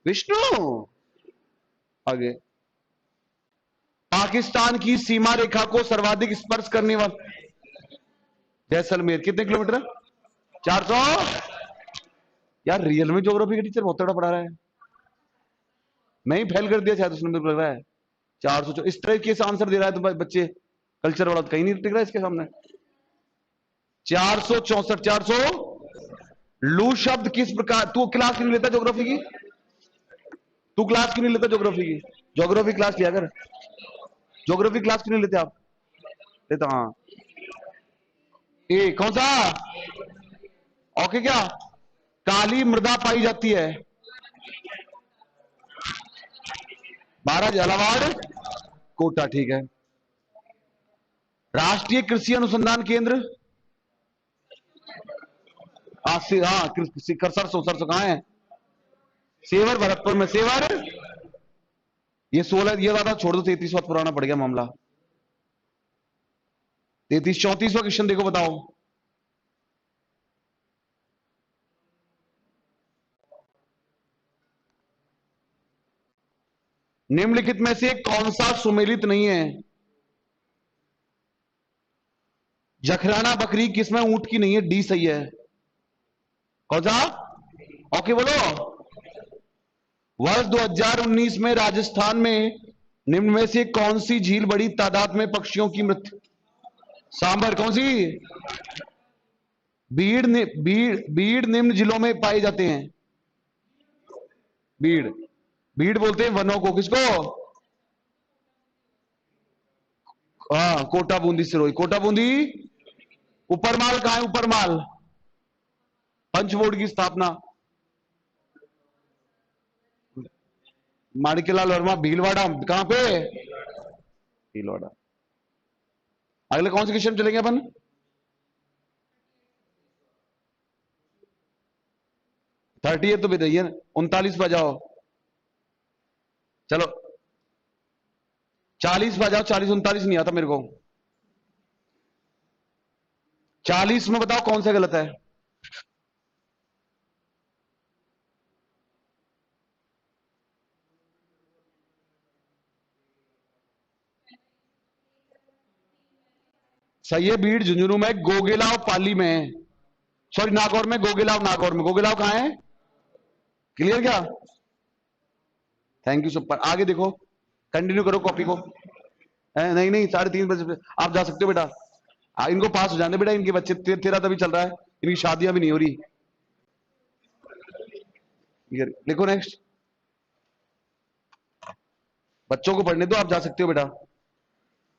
विष्णु। आगे, पाकिस्तान की सीमा रेखा को सर्वाधिक स्पर्श करने वाला जैसलमेर कितने किलोमीटर? 400। यार रियल में ज्योग्राफी का टीचर बहुत तगड़ा पढ़ा रहा है। मैं ही फेल कर दिया शायद, उसने मेरे को लग रहा है। 400 इस तरह के आंसर दे रहा है तो बच्चे, कल्चर वाला तो कहीं नहीं टिक रहा इसके सामने। 464, 400। लू शब्द किस प्रकार, तू क्लास क्यों नहीं लेता ज्योग्राफी की? तू क्लास क्यों नहीं लेता ज्योग्राफी की? ज्योग्राफी क्लास लिया कर। ज्योग्राफी क्लास क्यों नहीं लेते आप? लेता हाँ। ए कौन सा? ओके क्या? काली मृदा पाई जाती है। 12 झालावाड़ कोटा, ठीक है। राष्ट्रीय कृषि अनुसंधान केंद्र, हाँ सरसों, सरसों कहाँ है? सेवर भरतपुर में, सेवर। ये 16 ये ज्यादा छोड़ दो, 33 बहुत पुराना पड़ गया मामला। 33 34वां क्वेश्चन देखो, बताओ। निम्नलिखित में से कौन सा सुमेलित नहीं है? जखराना बकरी किसमें ऊंट की नहीं है? डी सही है। कौन सा? ओके बोलो। वर्ष 2019 में राजस्थान में निम्न में से कौन सी झील बड़ी तादाद में पक्षियों की मृत्यु? सांबर कौन सी? बीड़ निम्न जिलों में पाए जाते हैं। बीड़, बीड़ बोलते हैं वनों को, किसको? हाँ कोटा बूंदी सिरोही, कोटा बूंदी। ऊपरमाल कहां है? ऊपरमाल पंच बोर्ड की स्थापना। माणिक्यलाल वर्मा भीलवाड़ा, कहां पे? भीलवाड़ा। अगले कौन से क्वेश्चन चलेंगे अपन? थर्टी तो बताइए। 39 बजाओ, चलो 40 बजाओ। 40 39 नहीं आता मेरे को। 40 में बताओ कौन सा गलत है? सही है, बीड़ झुंझुनू में, गोगेलाव पाली में, सॉरी नागौर में, गोगेलाव नागौर में। गोगेलाव कहां है? क्लियर क्या? Thank you super. आगे देखो, कंटिन्यू करो कॉपी को। नहीं नहीं, 3:30 बजे आप जा सकते हो बेटा। इनको पास हो जाने बेटा, इनके बच्चे तेरा तभी चल रहा है, इनकी शादियां भी नहीं हो रही। लिखो नेक्स्ट। बच्चों को पढ़ने दो, आप जा सकते हो बेटा।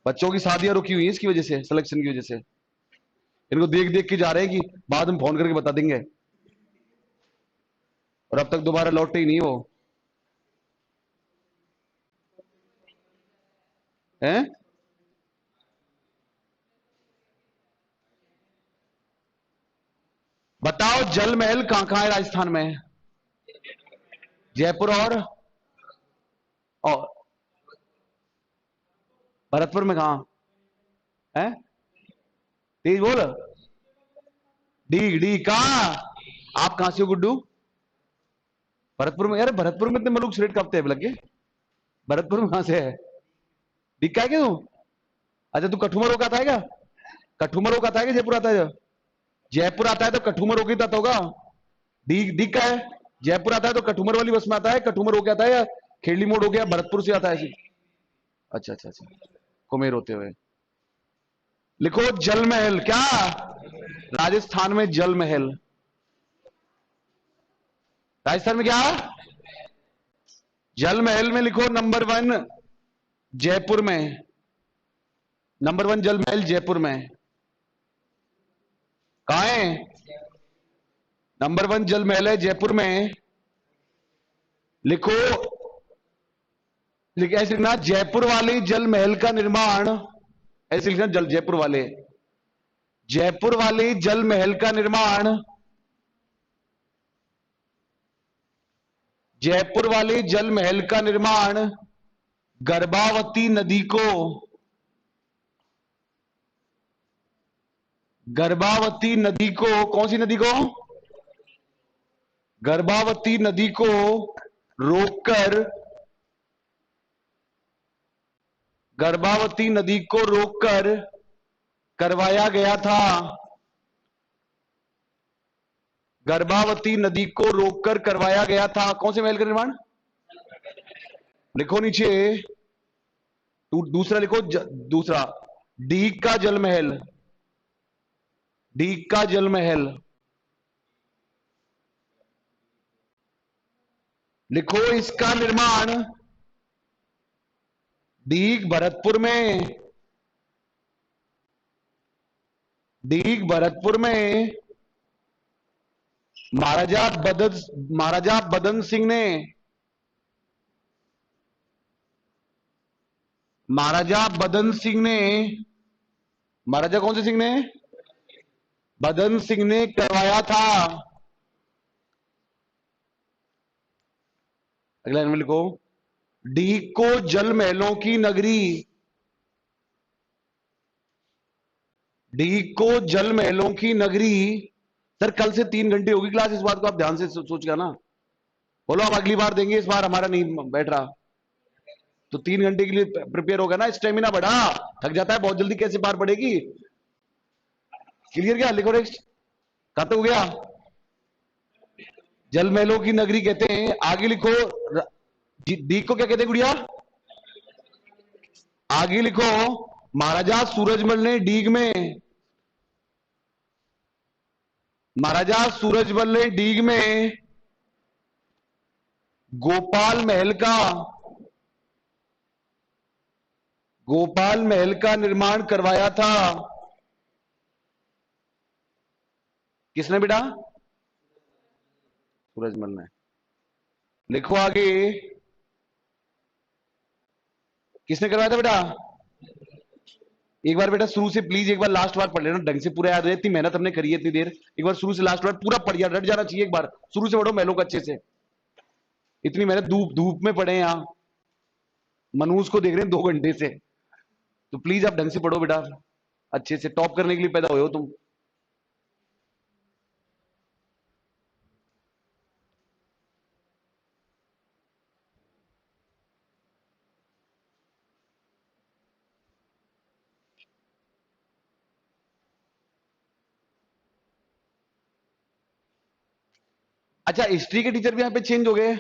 बच्चों की शादियां रुकी हुई है इसकी वजह से, सिलेक्शन की वजह से। इनको देख देख के जा रहे हैं कि बाद में फोन करके बता देंगे, और अब तक दोबारा लौटे ही नहीं वो हैं। बताओ जल महल कहां कहां है राजस्थान में? जयपुर और भरतपुर में कहां है? तेज बोल। डी डी कहां? आप कहां से हो गुड्डू? भरतपुर में? यार भरतपुर में इतने मलूक सिगरेट कब थे लगे? भरतपुर में कहां से है? दिखा है क्या तू? अच्छा तू कठुमर होकर आता है क्या? कठुमर होकर आता है क्या जयपुर आता है? जयपुर आता है तो कठुमर होकर आता होगा। दिख का है। जयपुर आता है तो कठुमर वाली बस में आता है, कठुमर होके आता है, या खेड़ली मोड़ हो गया भरतपुर से आता है ऐसी? अच्छा अच्छा अच्छा, कुमेर होते हुए। लिखो जल महल क्या? राजस्थान में जल महल। राजस्थान में क्या? जल महल में लिखो नंबर 1 जयपुर में। नंबर 1 जल महल जयपुर में। कहा है? नंबर 1 जल महल है जयपुर में। लिखो, ऐसे लिखना, जयपुर वाली जल महल का निर्माण, ऐसे लिखना, जयपुर वाले, जयपुर वाली जल महल का निर्माण, जयपुर वाली जल महल का निर्माण गर्भावती नदी को, गर्भावती नदी को, कौन सी नदी को? गर्भावती नदी को रोककर, गर्भावती नदी को रोककर करवाया गया था। गर्भावती नदी को रोककर करवाया गया था। कौन से महल का निर्माण? लिखो नीचे। दूसरा लिखो दूसरा, डीग का जल महल। डीग का जल महल लिखो। इसका निर्माण डीग भरतपुर में, डीग भरतपुर में महाराजा बदन सिंह ने, महाराजा बदन सिंह ने, महाराजा कौन से सिंह ने? बदन सिंह ने करवाया था। अगला लाइन में लिखो, डीग को जल महलों की नगरी, डीग को जल महलों की नगरी। सर कल से 3 घंटे होगी क्लास, इस बात को आप ध्यान से सोच ना। बोलो आप अगली बार देंगे, इस बार हमारा नहीं बैठ रहा। तो 3 घंटे के लिए प्रिपेयर होगा ना, स्टेमिना बढ़ा। थक जाता है बहुत जल्दी, कैसे पार पड़ेगी? क्लियर? क्या लिखो नेक्स्ट, कहां तक हो गया? जल महलों की नगरी कहते हैं। आगे लिखो, डीग को क्या कहते हैं गुड़िया? आगे लिखो, महाराजा सूरजमल ने डीग में, महाराजा सूरजमल ने डीग में गोपाल महल का, गोपाल महल का निर्माण करवाया था। किसने बेटा? सूरजमल ने। लिखो आगे, किसने करवाया था बेटा? एक बार बेटा शुरू से प्लीज, एक बार लास्ट बार पढ़ लेना ढंग से, पूरा याद है। इतनी मेहनत हमने करी है इतनी देर, एक बार शुरू से लास्ट बार पूरा पढ़, रट जाना चाहिए। एक बार शुरू से पढ़ो महलों को अच्छे से। इतनी मेहनत धूप धूप में पढ़े यहां, मनूज को देख रहे हैं 2 घंटे से। तो प्लीज आप ढंग से पढ़ो बेटा, अच्छे से। टॉप करने के लिए पैदा हुए हो तुम। अच्छा, हिस्ट्री के टीचर भी यहाँ पे चेंज हो गए?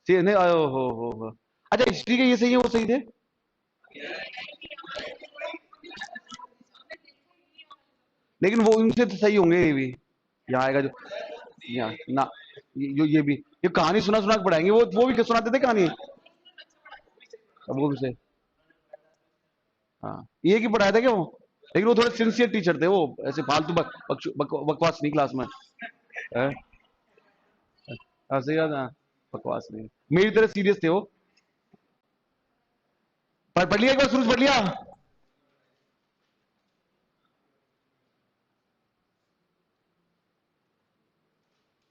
नहीं, हो। अच्छा, हिस्ट्री के ये सही है, वो सही थे? लेकिन वो उनसे तो सही होंगे ये भी। यहाँ आएगा जो, यहाँ ना, ये भी, ये कहानी सुना सुना के पढ़ाएंगे। वो भी सुनाते थे कहानी, अब वो भी से। हाँ, ये की पढ़ाया था क्या वो? लेकिन वो थोड़े सिंसियर टीचर थे, वो ऐसे फालतू बकवास नहीं क्लास में। है? हाँ, सही बात है। बकवास नहीं, मेरी तरह सीरियस थे वो। पढ़ लिया एक बार शुरू से, पढ़ लिया?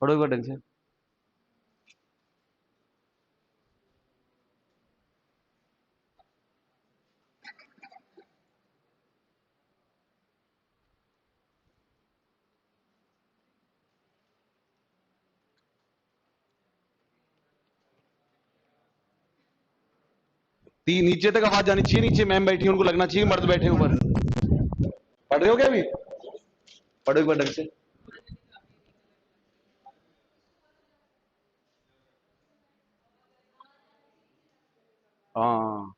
पढ़ो एक बार ढंग से। नीचे तक आवाज जानी चाहिए, नीचे मैम बैठी है, उनको लगना चाहिए मर्द बैठे ऊपर। पढ़ रहे हो क्या अभी? पढ़ो एक बार ढंग से। हाँ,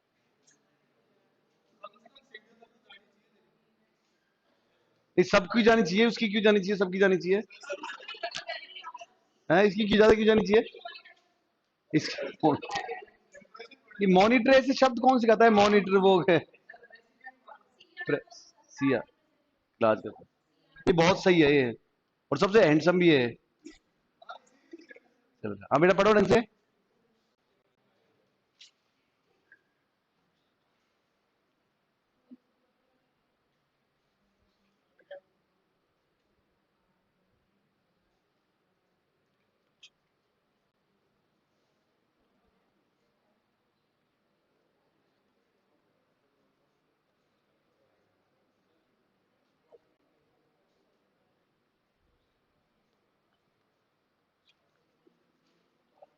ये सबकी जानी चाहिए, उसकी क्यों जानी चाहिए? सबकी जानी चाहिए है, इसकी क्यों ज्यादा क्यों जानी चाहिए? इसकी, ये मॉनिटर ऐसे शब्द कौन सिखाता है? मॉनिटर वो है, सिया क्लास का। ये बहुत सही है ये, और सबसे हैंडसम भी है। चलो हाँ बेटा, पढ़ो ढंग से।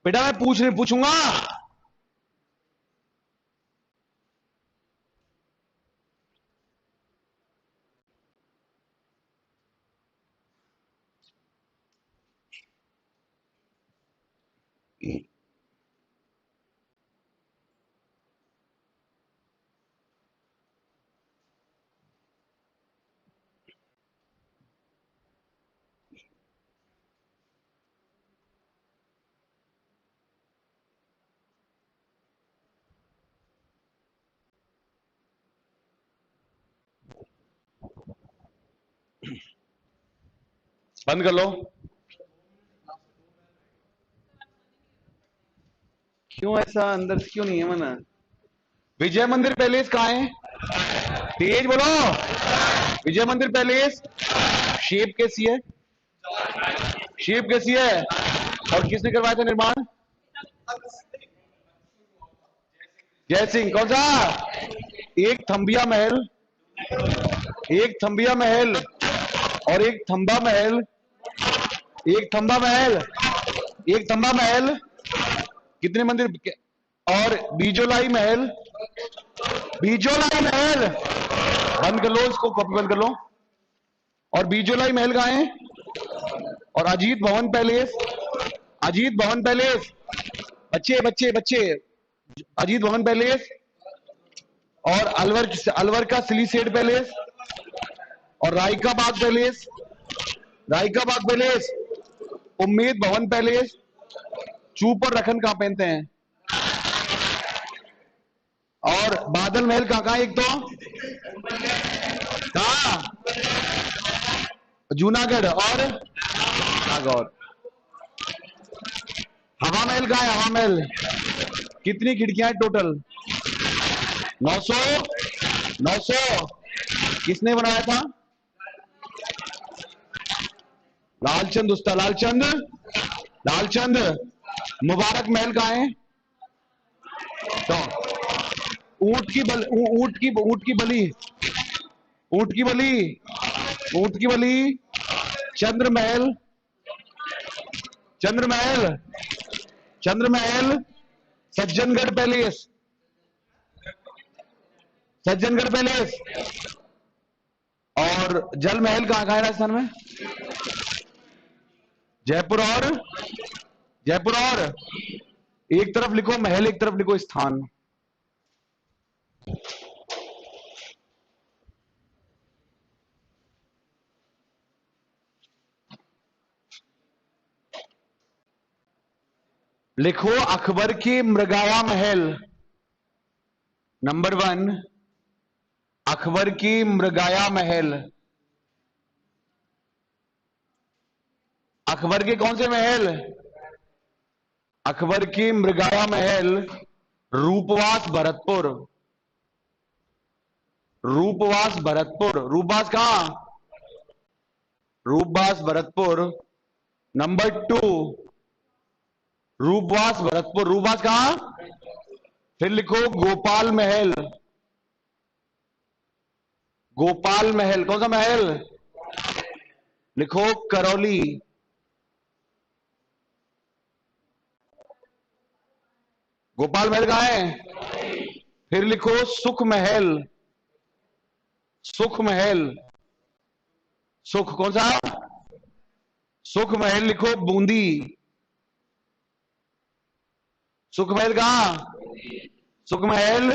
बेटा मैं पूछूंगा। बंद कर लो। क्यों ऐसा अंदर से क्यों नहीं है मना? विजय मंदिर पैलेस कहाँ है? तेज बोलो। विजय मंदिर पैलेस शेप कैसी है? शेप कैसी है? और किसने करवाया था निर्माण? जय सिंह। कौन सा? एक थंबिया महल, एक थंबिया महल और एक थंबा महल, एक थंबा महल, एक थंबा महल। कितने मंदिर? और बीजोलाई महल, बीजोलाई महल। बंद कर लो इसको, कॉपी बंद कर लो। और बीजोलाई महल कहाँ है? और अजीत भवन पैलेस, अजीत भवन पैलेस। बच्चे बच्चे बच्चे, अजीत भवन पैलेस और अलवर, अलवर का सिलीसेड पैलेस और रायका बाग पैलेस, रायका बाग पैलेस, उम्मेद भवन पैलेस। चूप और रखन कहां पहनते हैं? और बादल महल कहां कहां? एक तो कहा? जूनागढ़ और नागौर। हवा महल कहां है? हवा महल कितनी खिड़कियां हैं टोटल? 900, 900। किसने बनाया था? लालचंद उस्ता, लालचंद, लालचंद। मुबारक महल कहां है? तो ऊंट की बल, ऊंट की बलि, ऊंट की बलि, ऊंट की बलि। चंद्र महल, चंद्र महल, चंद्र महल। Sajjangarh palace, Sajjangarh palace. और जल महल कहां कहां है राजस्थान में? जयपुर और, जयपुर और। एक तरफ लिखो महल, एक तरफ लिखो स्थान। लिखो अकबर की मृगाया महल, नंबर 1 अकबर की मृगाया महल। अकबर के कौन से महल? अकबर की मृगाया महल, रूपवास भरतपुर, रूपवास भरतपुर। रूपवास कहां? रूपवास भरतपुर। नंबर 2 रूपवास भरतपुर, रूपवास कहां? फिर लिखो गोपाल महल, गोपाल महल। कौन सा महल? लिखो करौली, गोपाल महल कहां है? फिर लिखो सुख महल, सुख महल। सुख कौन सा? सुख महल लिखो बूंदी, सुख महल कहां? सुख महल।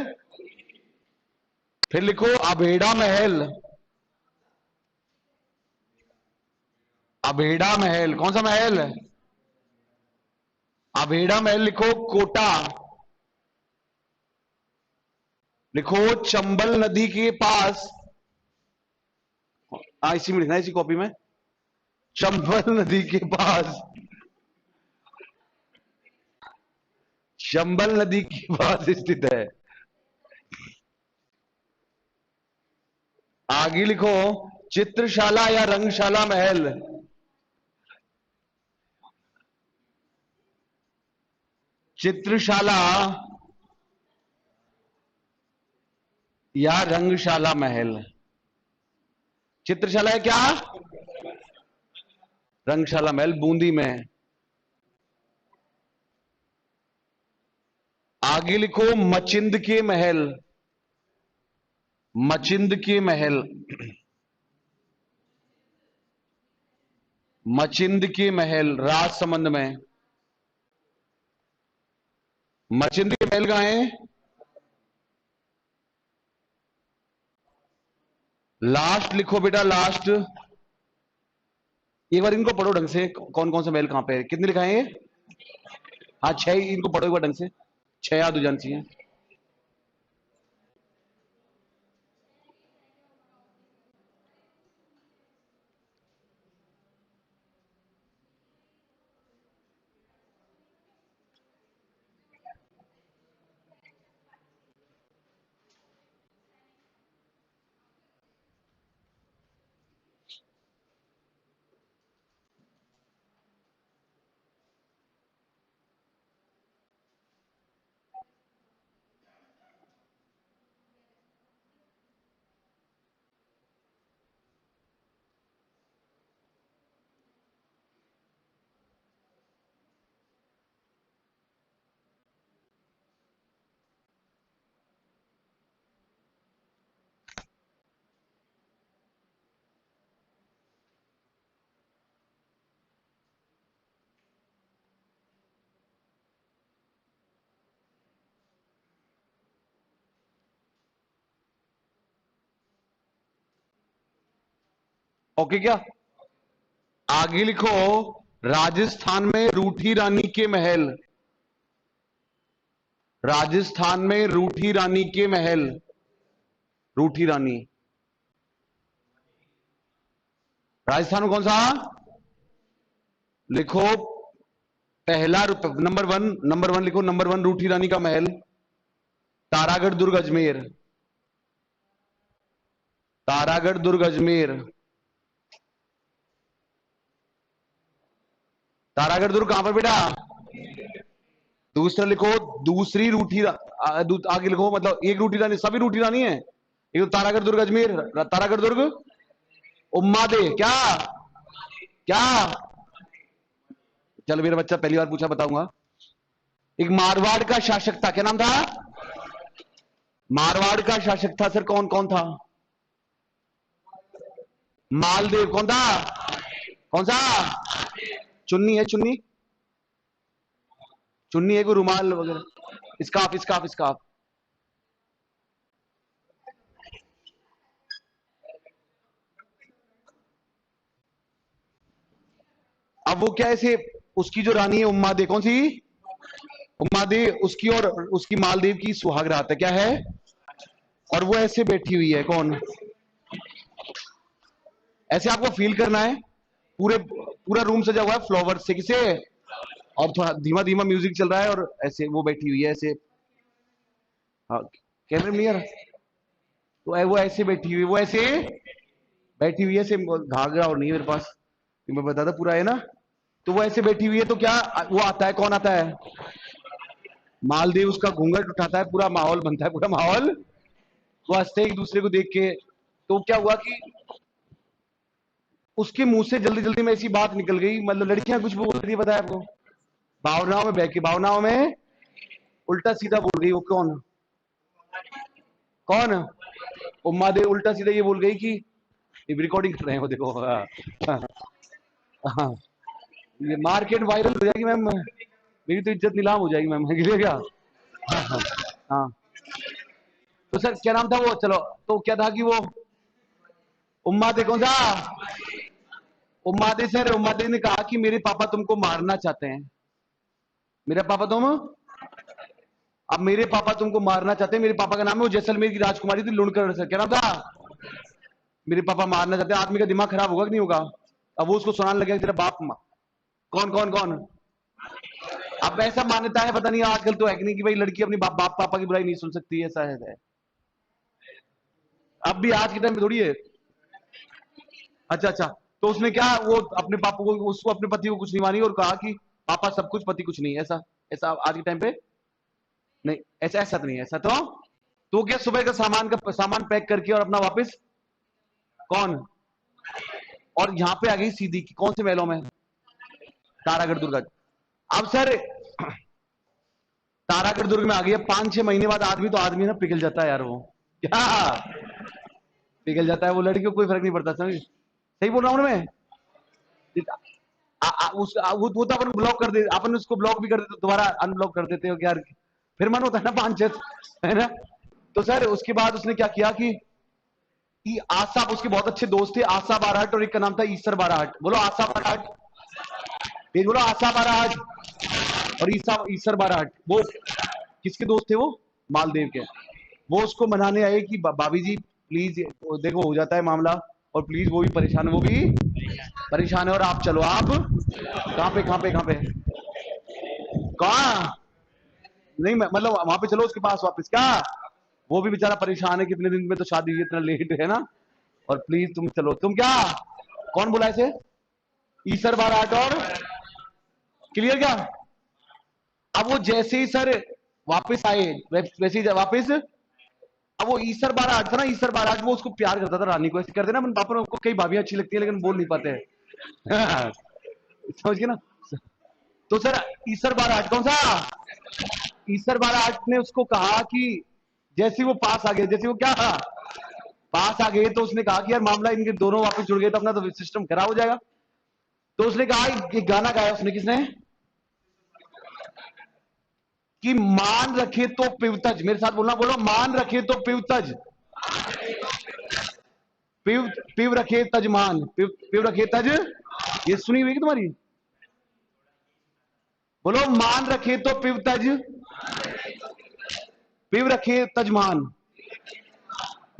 फिर लिखो अभेड़ा महल, अभेड़ा महल। कौन सा महल? अभेड़ा महल लिखो कोटा, लिखो चंबल नदी के पास। इसी में लिखना है, इसी कॉपी में। चंबल नदी के पास, चंबल नदी के पास स्थित है। आगे लिखो चित्रशाला या रंगशाला महल, चित्रशाला या रंगशाला महल। चित्रशाला है क्या? रंगशाला महल बूंदी में। आगे लिखो मचिंद के महल, मचिंद के महल, मचिंद के महल राजसमंद में। मचिंद के महल कहां है? लास्ट लिखो बेटा, लास्ट। एक बार इनको पढ़ो ढंग से, कौन कौन से महल कहां पे है, कितने लिखा है ये? हाँ 6, इनको पढ़ो एक बार ढंग से, 6 याद हो जानी चाहिए। ओके क्या? आगे लिखो, राजस्थान में रूठी रानी के महल। राजस्थान में रूठी रानी के महल। रूठी रानी राजस्थान में कौन सा? लिखो पहला नंबर वन लिखो, नंबर वन रूठी रानी का महल तारागढ़ दुर्ग अजमेर। तारागढ़ दुर्ग अजमेर। तारागढ़ दुर्ग कहां पर बेटा? दूसरा लिखो, दूसरी आगे लिखो, मतलब एक रूठी रानी, सभी रूठी रानी है। एक तो तारागढ़ दुर्ग अजमेर, तारागढ़ दुर्ग उम्मा दे क्या? क्या? चलो मेरा बच्चा पहली बार पूछा, बताऊंगा। एक मारवाड़ का शासक था, क्या नाम था? मारवाड़ का शासक था सर, कौन कौन था? मालदेव। कौन था? कौन सा? चुन्नी है, चुन्नी। चुन्नी है, कोई रुमाल वगैरह, स्कार्फ स्कार्फ स्कार्फ। अब वो क्या ऐसे, उसकी जो रानी है उम्मा दे, कौन सी? उम्मा दे, उसकी और उसकी मालदेव की सुहाग रात है, क्या है? और वो ऐसे बैठी हुई है, कौन? ऐसे आपको फील करना है, पूरे पूरा रूम सजा हुआ है फ्लावर से, किसे? और थोड़ा धीमा धीमा म्यूजिक चल रहा है, और ऐसे वो बैठी हुई है ऐसे। हाँ, कैमरे में नहीं आ रहा? तो वो ऐसे बैठी हुई, वो ऐसे बैठी हुई है, ऐसे घाघरा और नहीं है मेरे पास, मैं बताता पूरा है ना। तो वो ऐसे बैठी हुई है, तो क्या वो आता है, कौन आता है? मालदेव उसका घूंघट उठाता है, पूरा माहौल बनता है, पूरा माहौल। वो हंसते एक दूसरे को देख के। तो क्या हुआ कि उसके मुंह से जल्दी जल्दी में ऐसी बात निकल गई, मतलब लड़कियां कुछ बोल रही है, पता है आपको? भावनाओं में बह के, भावनाओं में उल्टा सीधा बोल गई। वो कौन? कौन? उम्मा दे उल्टा सीधा ये बोल गई कि, रिकॉर्डिंग कर रहे हैं वो, देखो। हाँ, हाँ, हाँ, ये मार्केट वायरल हो जाएगी मैम, मेरी तो इज्जत नीलाम हो जाएगी मैम, क्या? हाँ, हाँ, हाँ। तो सर क्या नाम था वो, चलो। तो क्या था कि वो उम्मा दे, कौन सा? उम्मा दे सर, उम्मा दे ने कहा कि मेरे पापा तुमको मारना चाहते हैं। मेरे पापा अब मेरे पापा तुमको मारना चाहते हैं। मेरे पापा का नाम है, वो जैसलमेर की राजकुमारी थी, लुणकर सर, क्या नाम था? मेरे पापा मारना चाहते हैं। आदमी का दिमाग खराब होगा कि नहीं होगा? अब वो उसको सुनाने लगे, तेरा बाप कौन कौन कौन। अब ऐसा मान्यता है, पता नहीं आजकल तो है कि नहीं, कि भाई लड़की अपनी बाप पापा की बुराई नहीं सुन सकती, ऐसा है। अब भी आज के टाइम में थोड़ी है। अच्छा अच्छा। तो उसने क्या, वो अपने पापा को, उसको अपने पति को कुछ नहीं मानी, और कहा कि पापा सब कुछ, पति कुछ नहीं, ऐसा? ऐसा आज के टाइम पे नहीं, ऐसा ऐसा तो नहीं है, ऐसा तो क्या सुबह का सामान पैक करके और अपना वापस, कौन? और यहाँ पे आ गई सीधी की, कौन से महलों में? तारागढ़ दुर्ग। अब सर तारागढ़ दुर्ग में आ गई है, 5-6 महीने बाद आदमी तो आदमी ना पिघल जाता है यार, वो क्या पिघल जाता है, वो लड़की को कोई फर्क नहीं पड़ता, समझ? सही बोल रहा हूँ ना मैं? वो तो अपन ब्लॉक कर दे, अपन उसको ब्लॉक भी कर देते, दोबारा अनब्लॉक कर देते हो यार, फिर मन होता है ना 5-6, है ना? तो सर उसके बाद उसने क्या किया कि आसाब, उसके बहुत अच्छे दोस्त थे, आशा बाराट, और एक का नाम था ईसर बाराट। बोलो आशा बाराट, तेज बोलो, आशा बाराट और ईसर बाराट। वो किसके दोस्त थे? वो मालदेव के। वो उसको मनाने आए कि भाभी जी प्लीज, देखो हो जाता है मामला, और प्लीज वो भी परेशान है, वो भी परेशान है, और आप चलो। आप कहाँ पे कहाँ पे कहाँ पे? कहाँ? नहीं मतलब वहां पे चलो उसके पास वापस, क्या? वो भी बेचारा परेशान है, कितने दिन में तो शादी हुई, इतना लेट है ना, और प्लीज तुम चलो। तुम क्या? कौन बुलाए थे? ईसर बाराट और, क्लियर क्या? अब वो जैसे ही सर वापस आए, वैसे ही वापस, अब वो ईसर बाराट था ना, ईसर बाराट, वो उसको प्यार करता था, रानी को, ऐसे करते ना अपन पापा को, कई भाभी अच्छी लगती है लेकिन बोल नहीं पाते हैं। समझ गए ना? तो सर ईसर बाराट, कौन सा? ईसर बाराट ने उसको कहा कि जैसे वो पास आ गए, जैसे वो क्या पास आ गए, तो उसने कहा कि यार मामला इनके दोनों वापस जुड़ गए तो अपना तो सिस्टम खराब हो जाएगा। तो उसने कहा, एक गाना गाया उसने, किसने? कि मान रखे तो पिवतज, मेरे साथ बोलना, बोलो मान रखे तो पिवतज। पिव पिव रखे तजमान, पिव पिव रखे तज, ये सुनी हुई कि तुम्हारी? बोलो, मान रखे तो पिव तज, पिव रखे तजमान।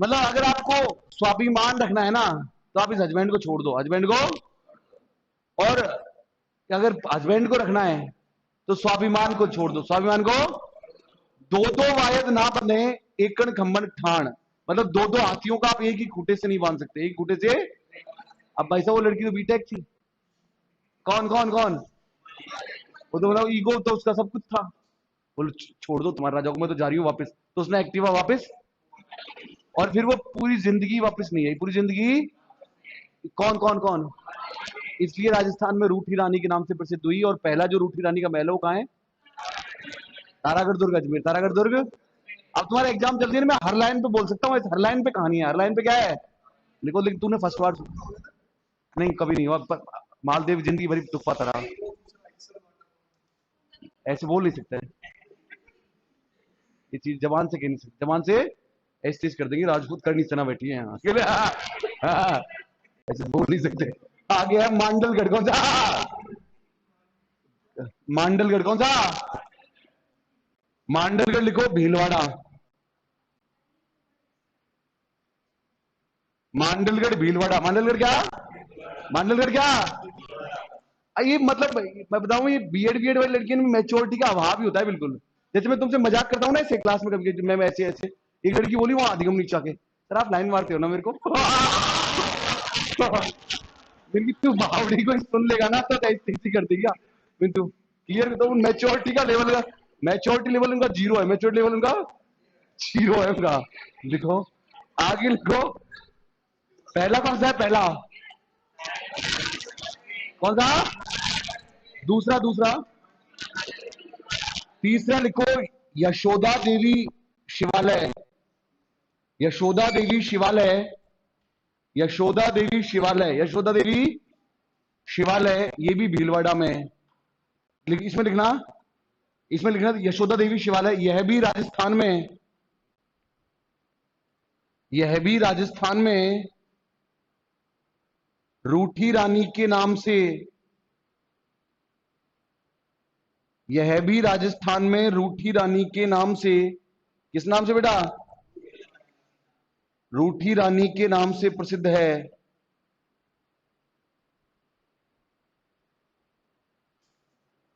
मतलब अगर आपको स्वाभिमान रखना है ना, तो आप इस हस्बैंड को छोड़ दो, हस्बैंड को। और अगर हस्बैंड को रखना है तो स्वाभिमान को छोड़ दो, स्वाभिमान को। दो दो वायद ना बने, एकण खम्बन ठाण। मतलब दो दो हाथियों का आप एक ही खूटे से नहीं बांध सकते, एक खूटे से। अब भाई साहब, वो लड़की तो बीटेक थी। कौन कौन कौन? वो तो मतलब ईगो तो उसका सब कुछ था। बोलो छोड़ दो तुम्हारे राजा को, मैं तो जा रही हूँ वापस। तो उसने एक्टिवा वापस, और फिर वो पूरी जिंदगी वापस नहीं आई, पूरी जिंदगी। कौन कौन कौन? इसलिए राजस्थान में रूठी रानी के नाम से प्रसिद्ध हुई, और पहला जो रूठी रानी का महल है वो कहाँ है? तारागढ़ दुर्ग, अजमेर। तारागढ़ दुर्ग। अब तुम्हारा एग्जाम चल रही है, मैं हर लाइन पे बोल सकता हूँ, हर लाइन पे कहानी है, हर लाइन पे क्या है लिखो। लेकिन तूने फर्स्ट बार नहीं, कभी नहीं हुआ। मालदेव जिंदगी भरी दुख पाता रहा। ऐसे बोल नहीं सकते, ये चीज जबान से कह नहीं सकते, जबान से ऐसी चीज कर देंगे। राजपूत करनी सना बैठी है यहाँ अकेले। हाँ, ऐसे बोल नहीं सकते। आगे है मांडलगढ़, कौन सा? मांडलगढ़ कौन सा? मांडलगढ़ लिखो, भीलवाड़ा। मांडलगढ़ भीलवाड़ा, मांडलगढ़ क्या? मांडलगढ़ क्या? ये मतलब मैं बताऊं, ये बीएड बीएड वाली लड़कियों में मैच्योरिटी का अभाव ही होता है बिल्कुल। जैसे मैं तुमसे मजाक करता हूँ ना ऐसे क्लास में, कभी मैं ऐसे ऐसे, एक लड़की बोली वहां अधिगम नीचा के, सर आप लाइन मारते हो ना मेरे को। लेकिन तू बावड़ी को सुन लेगा ना तो ऐसी कर देगा। तू क्लियर तो मैच्योरिटी का लेवल का, मैच्योरिटी लेवल उनका जीरो है, मैच्योरिटी लेवल उनका जीरो है उनका। लिखो, आगे लिखो। पहला कौन सा है? पहला कौन सा? दूसरा, दूसरा। तीसरा लिखो, यशोदा देवी शिवालय। यशोदा देवी शिवालय, यशोदा देवी शिवालय, यशोदा देवी शिवालय, ये भी भीलवाड़ा में है। इसमें लिखना, इसमें लिखना यशोदा देवी शिवालय, यह भी राजस्थान में है, यह भी राजस्थान में रूठी रानी के नाम से, यह भी राजस्थान में रूठी रानी के नाम से। किस नाम से बेटा? रूठी रानी के नाम से प्रसिद्ध है।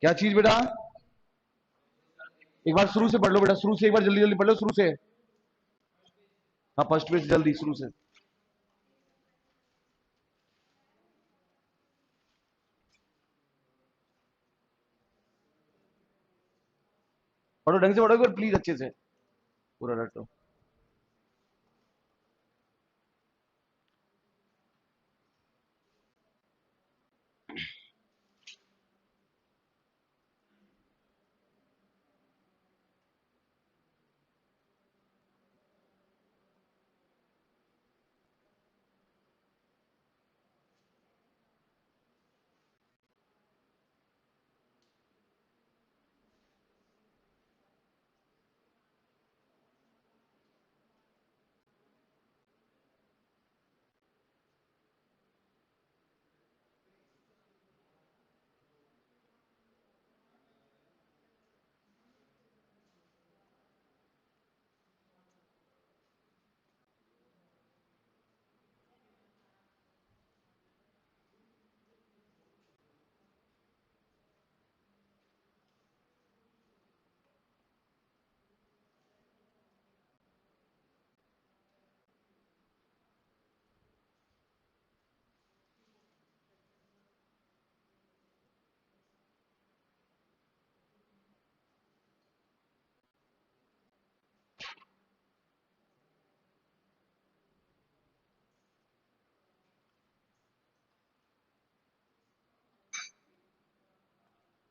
क्या चीज बेटा? एक बार शुरू से पढ़ लो बेटा, शुरू से एक बार जल्दी जल्दी पढ़ लो, शुरू से। हाँ, फर्स्ट पेज जल्दी शुरू से पढ़ो, ढंग से पढ़ो प्लीज, अच्छे से पूरा रटो।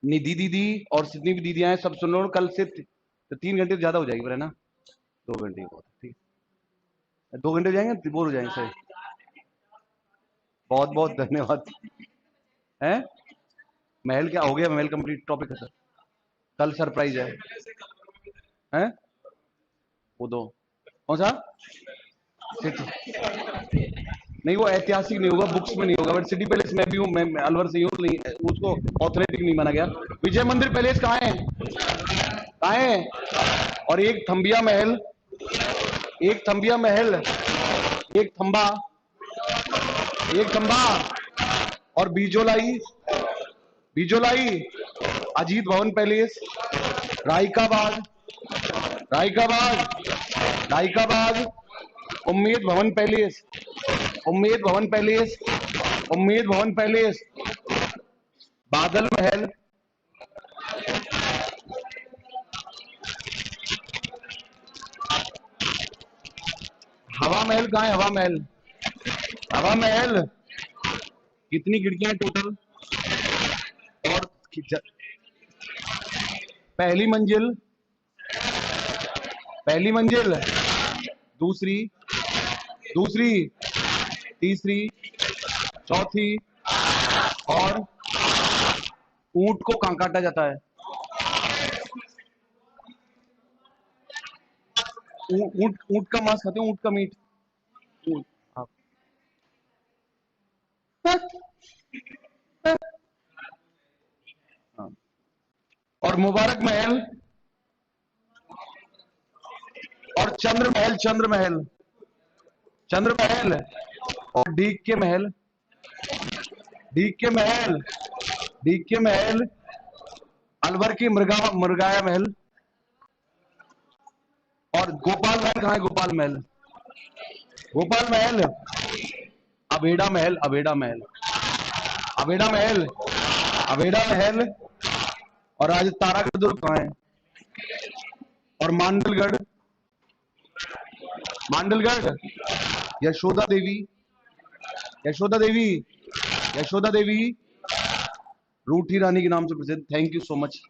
निधि दीदी और जितनी भी दीदियां हैं सब सुन लो, कल से तो 3 घंटे ज्यादा हो जाएगी फिर, है ना? 2 घंटे बहुत ठीक, 2 घंटे हो जाएंगे, बोर हो जाएंगे सर। बहुत बहुत धन्यवाद। है महल क्या हो गया? महल कंप्लीट टॉपिक है सर, कल सरप्राइज है। हैं वो दो कौन सा? नहीं वो ऐतिहासिक नहीं होगा, बुक्स में नहीं होगा, बट सिटी पैलेस में भी हूँ, मैं अलवर से ही हूँ, नहीं उसको ऑथेंटिक नहीं माना गया। विजय मंदिर पैलेस कहाँ है, कहाँ है? और एक थम्बिया महल, एक थम्बिया महल, एक थम्बा, एक थम्बा, और बीजोलाई, बीजोलाई, अजीत भवन पैलेस, रायका बाग, रायका बाग, रायका बाग, उम्मेद भवन पैलेस, उम्मेद भवन पैलेस, उम्मेद भवन पैलेस, बादल महल, हवा महल कहाँ है, हवा महल, हवा महल, कितनी खिड़कियां हैं टोटल? और पहली मंजिल, पहली मंजिल, दूसरी, दूसरी, तीसरी, चौथी, और ऊंट को कहां काटा जाता है? ऊंट, ऊंट का मांस खाते हो, ऊंट का मीट? ऊंट, हाँ। हाँ। और मुबारक महल, और चंद्र महल, चंद्र महल, चंद्र महल, और डीक के महल, डीक के महल, डीक के महल, अलवर की मृगाया महल, और गोपाल महल कहाँ है, गोपाल महल, गोपाल महल, अबेड़ा महल, अबेड़ा महल, अबेड़ा महल, अबेड़ा महल, और आज तारागढ़ दुर्ग कहाँ है? और मांडलगढ़, मांडलगढ़, यशोदा देवी, यशोदा देवी, यशोदा देवी, रूठी रानी के नाम से प्रसिद्ध। Thank you so much.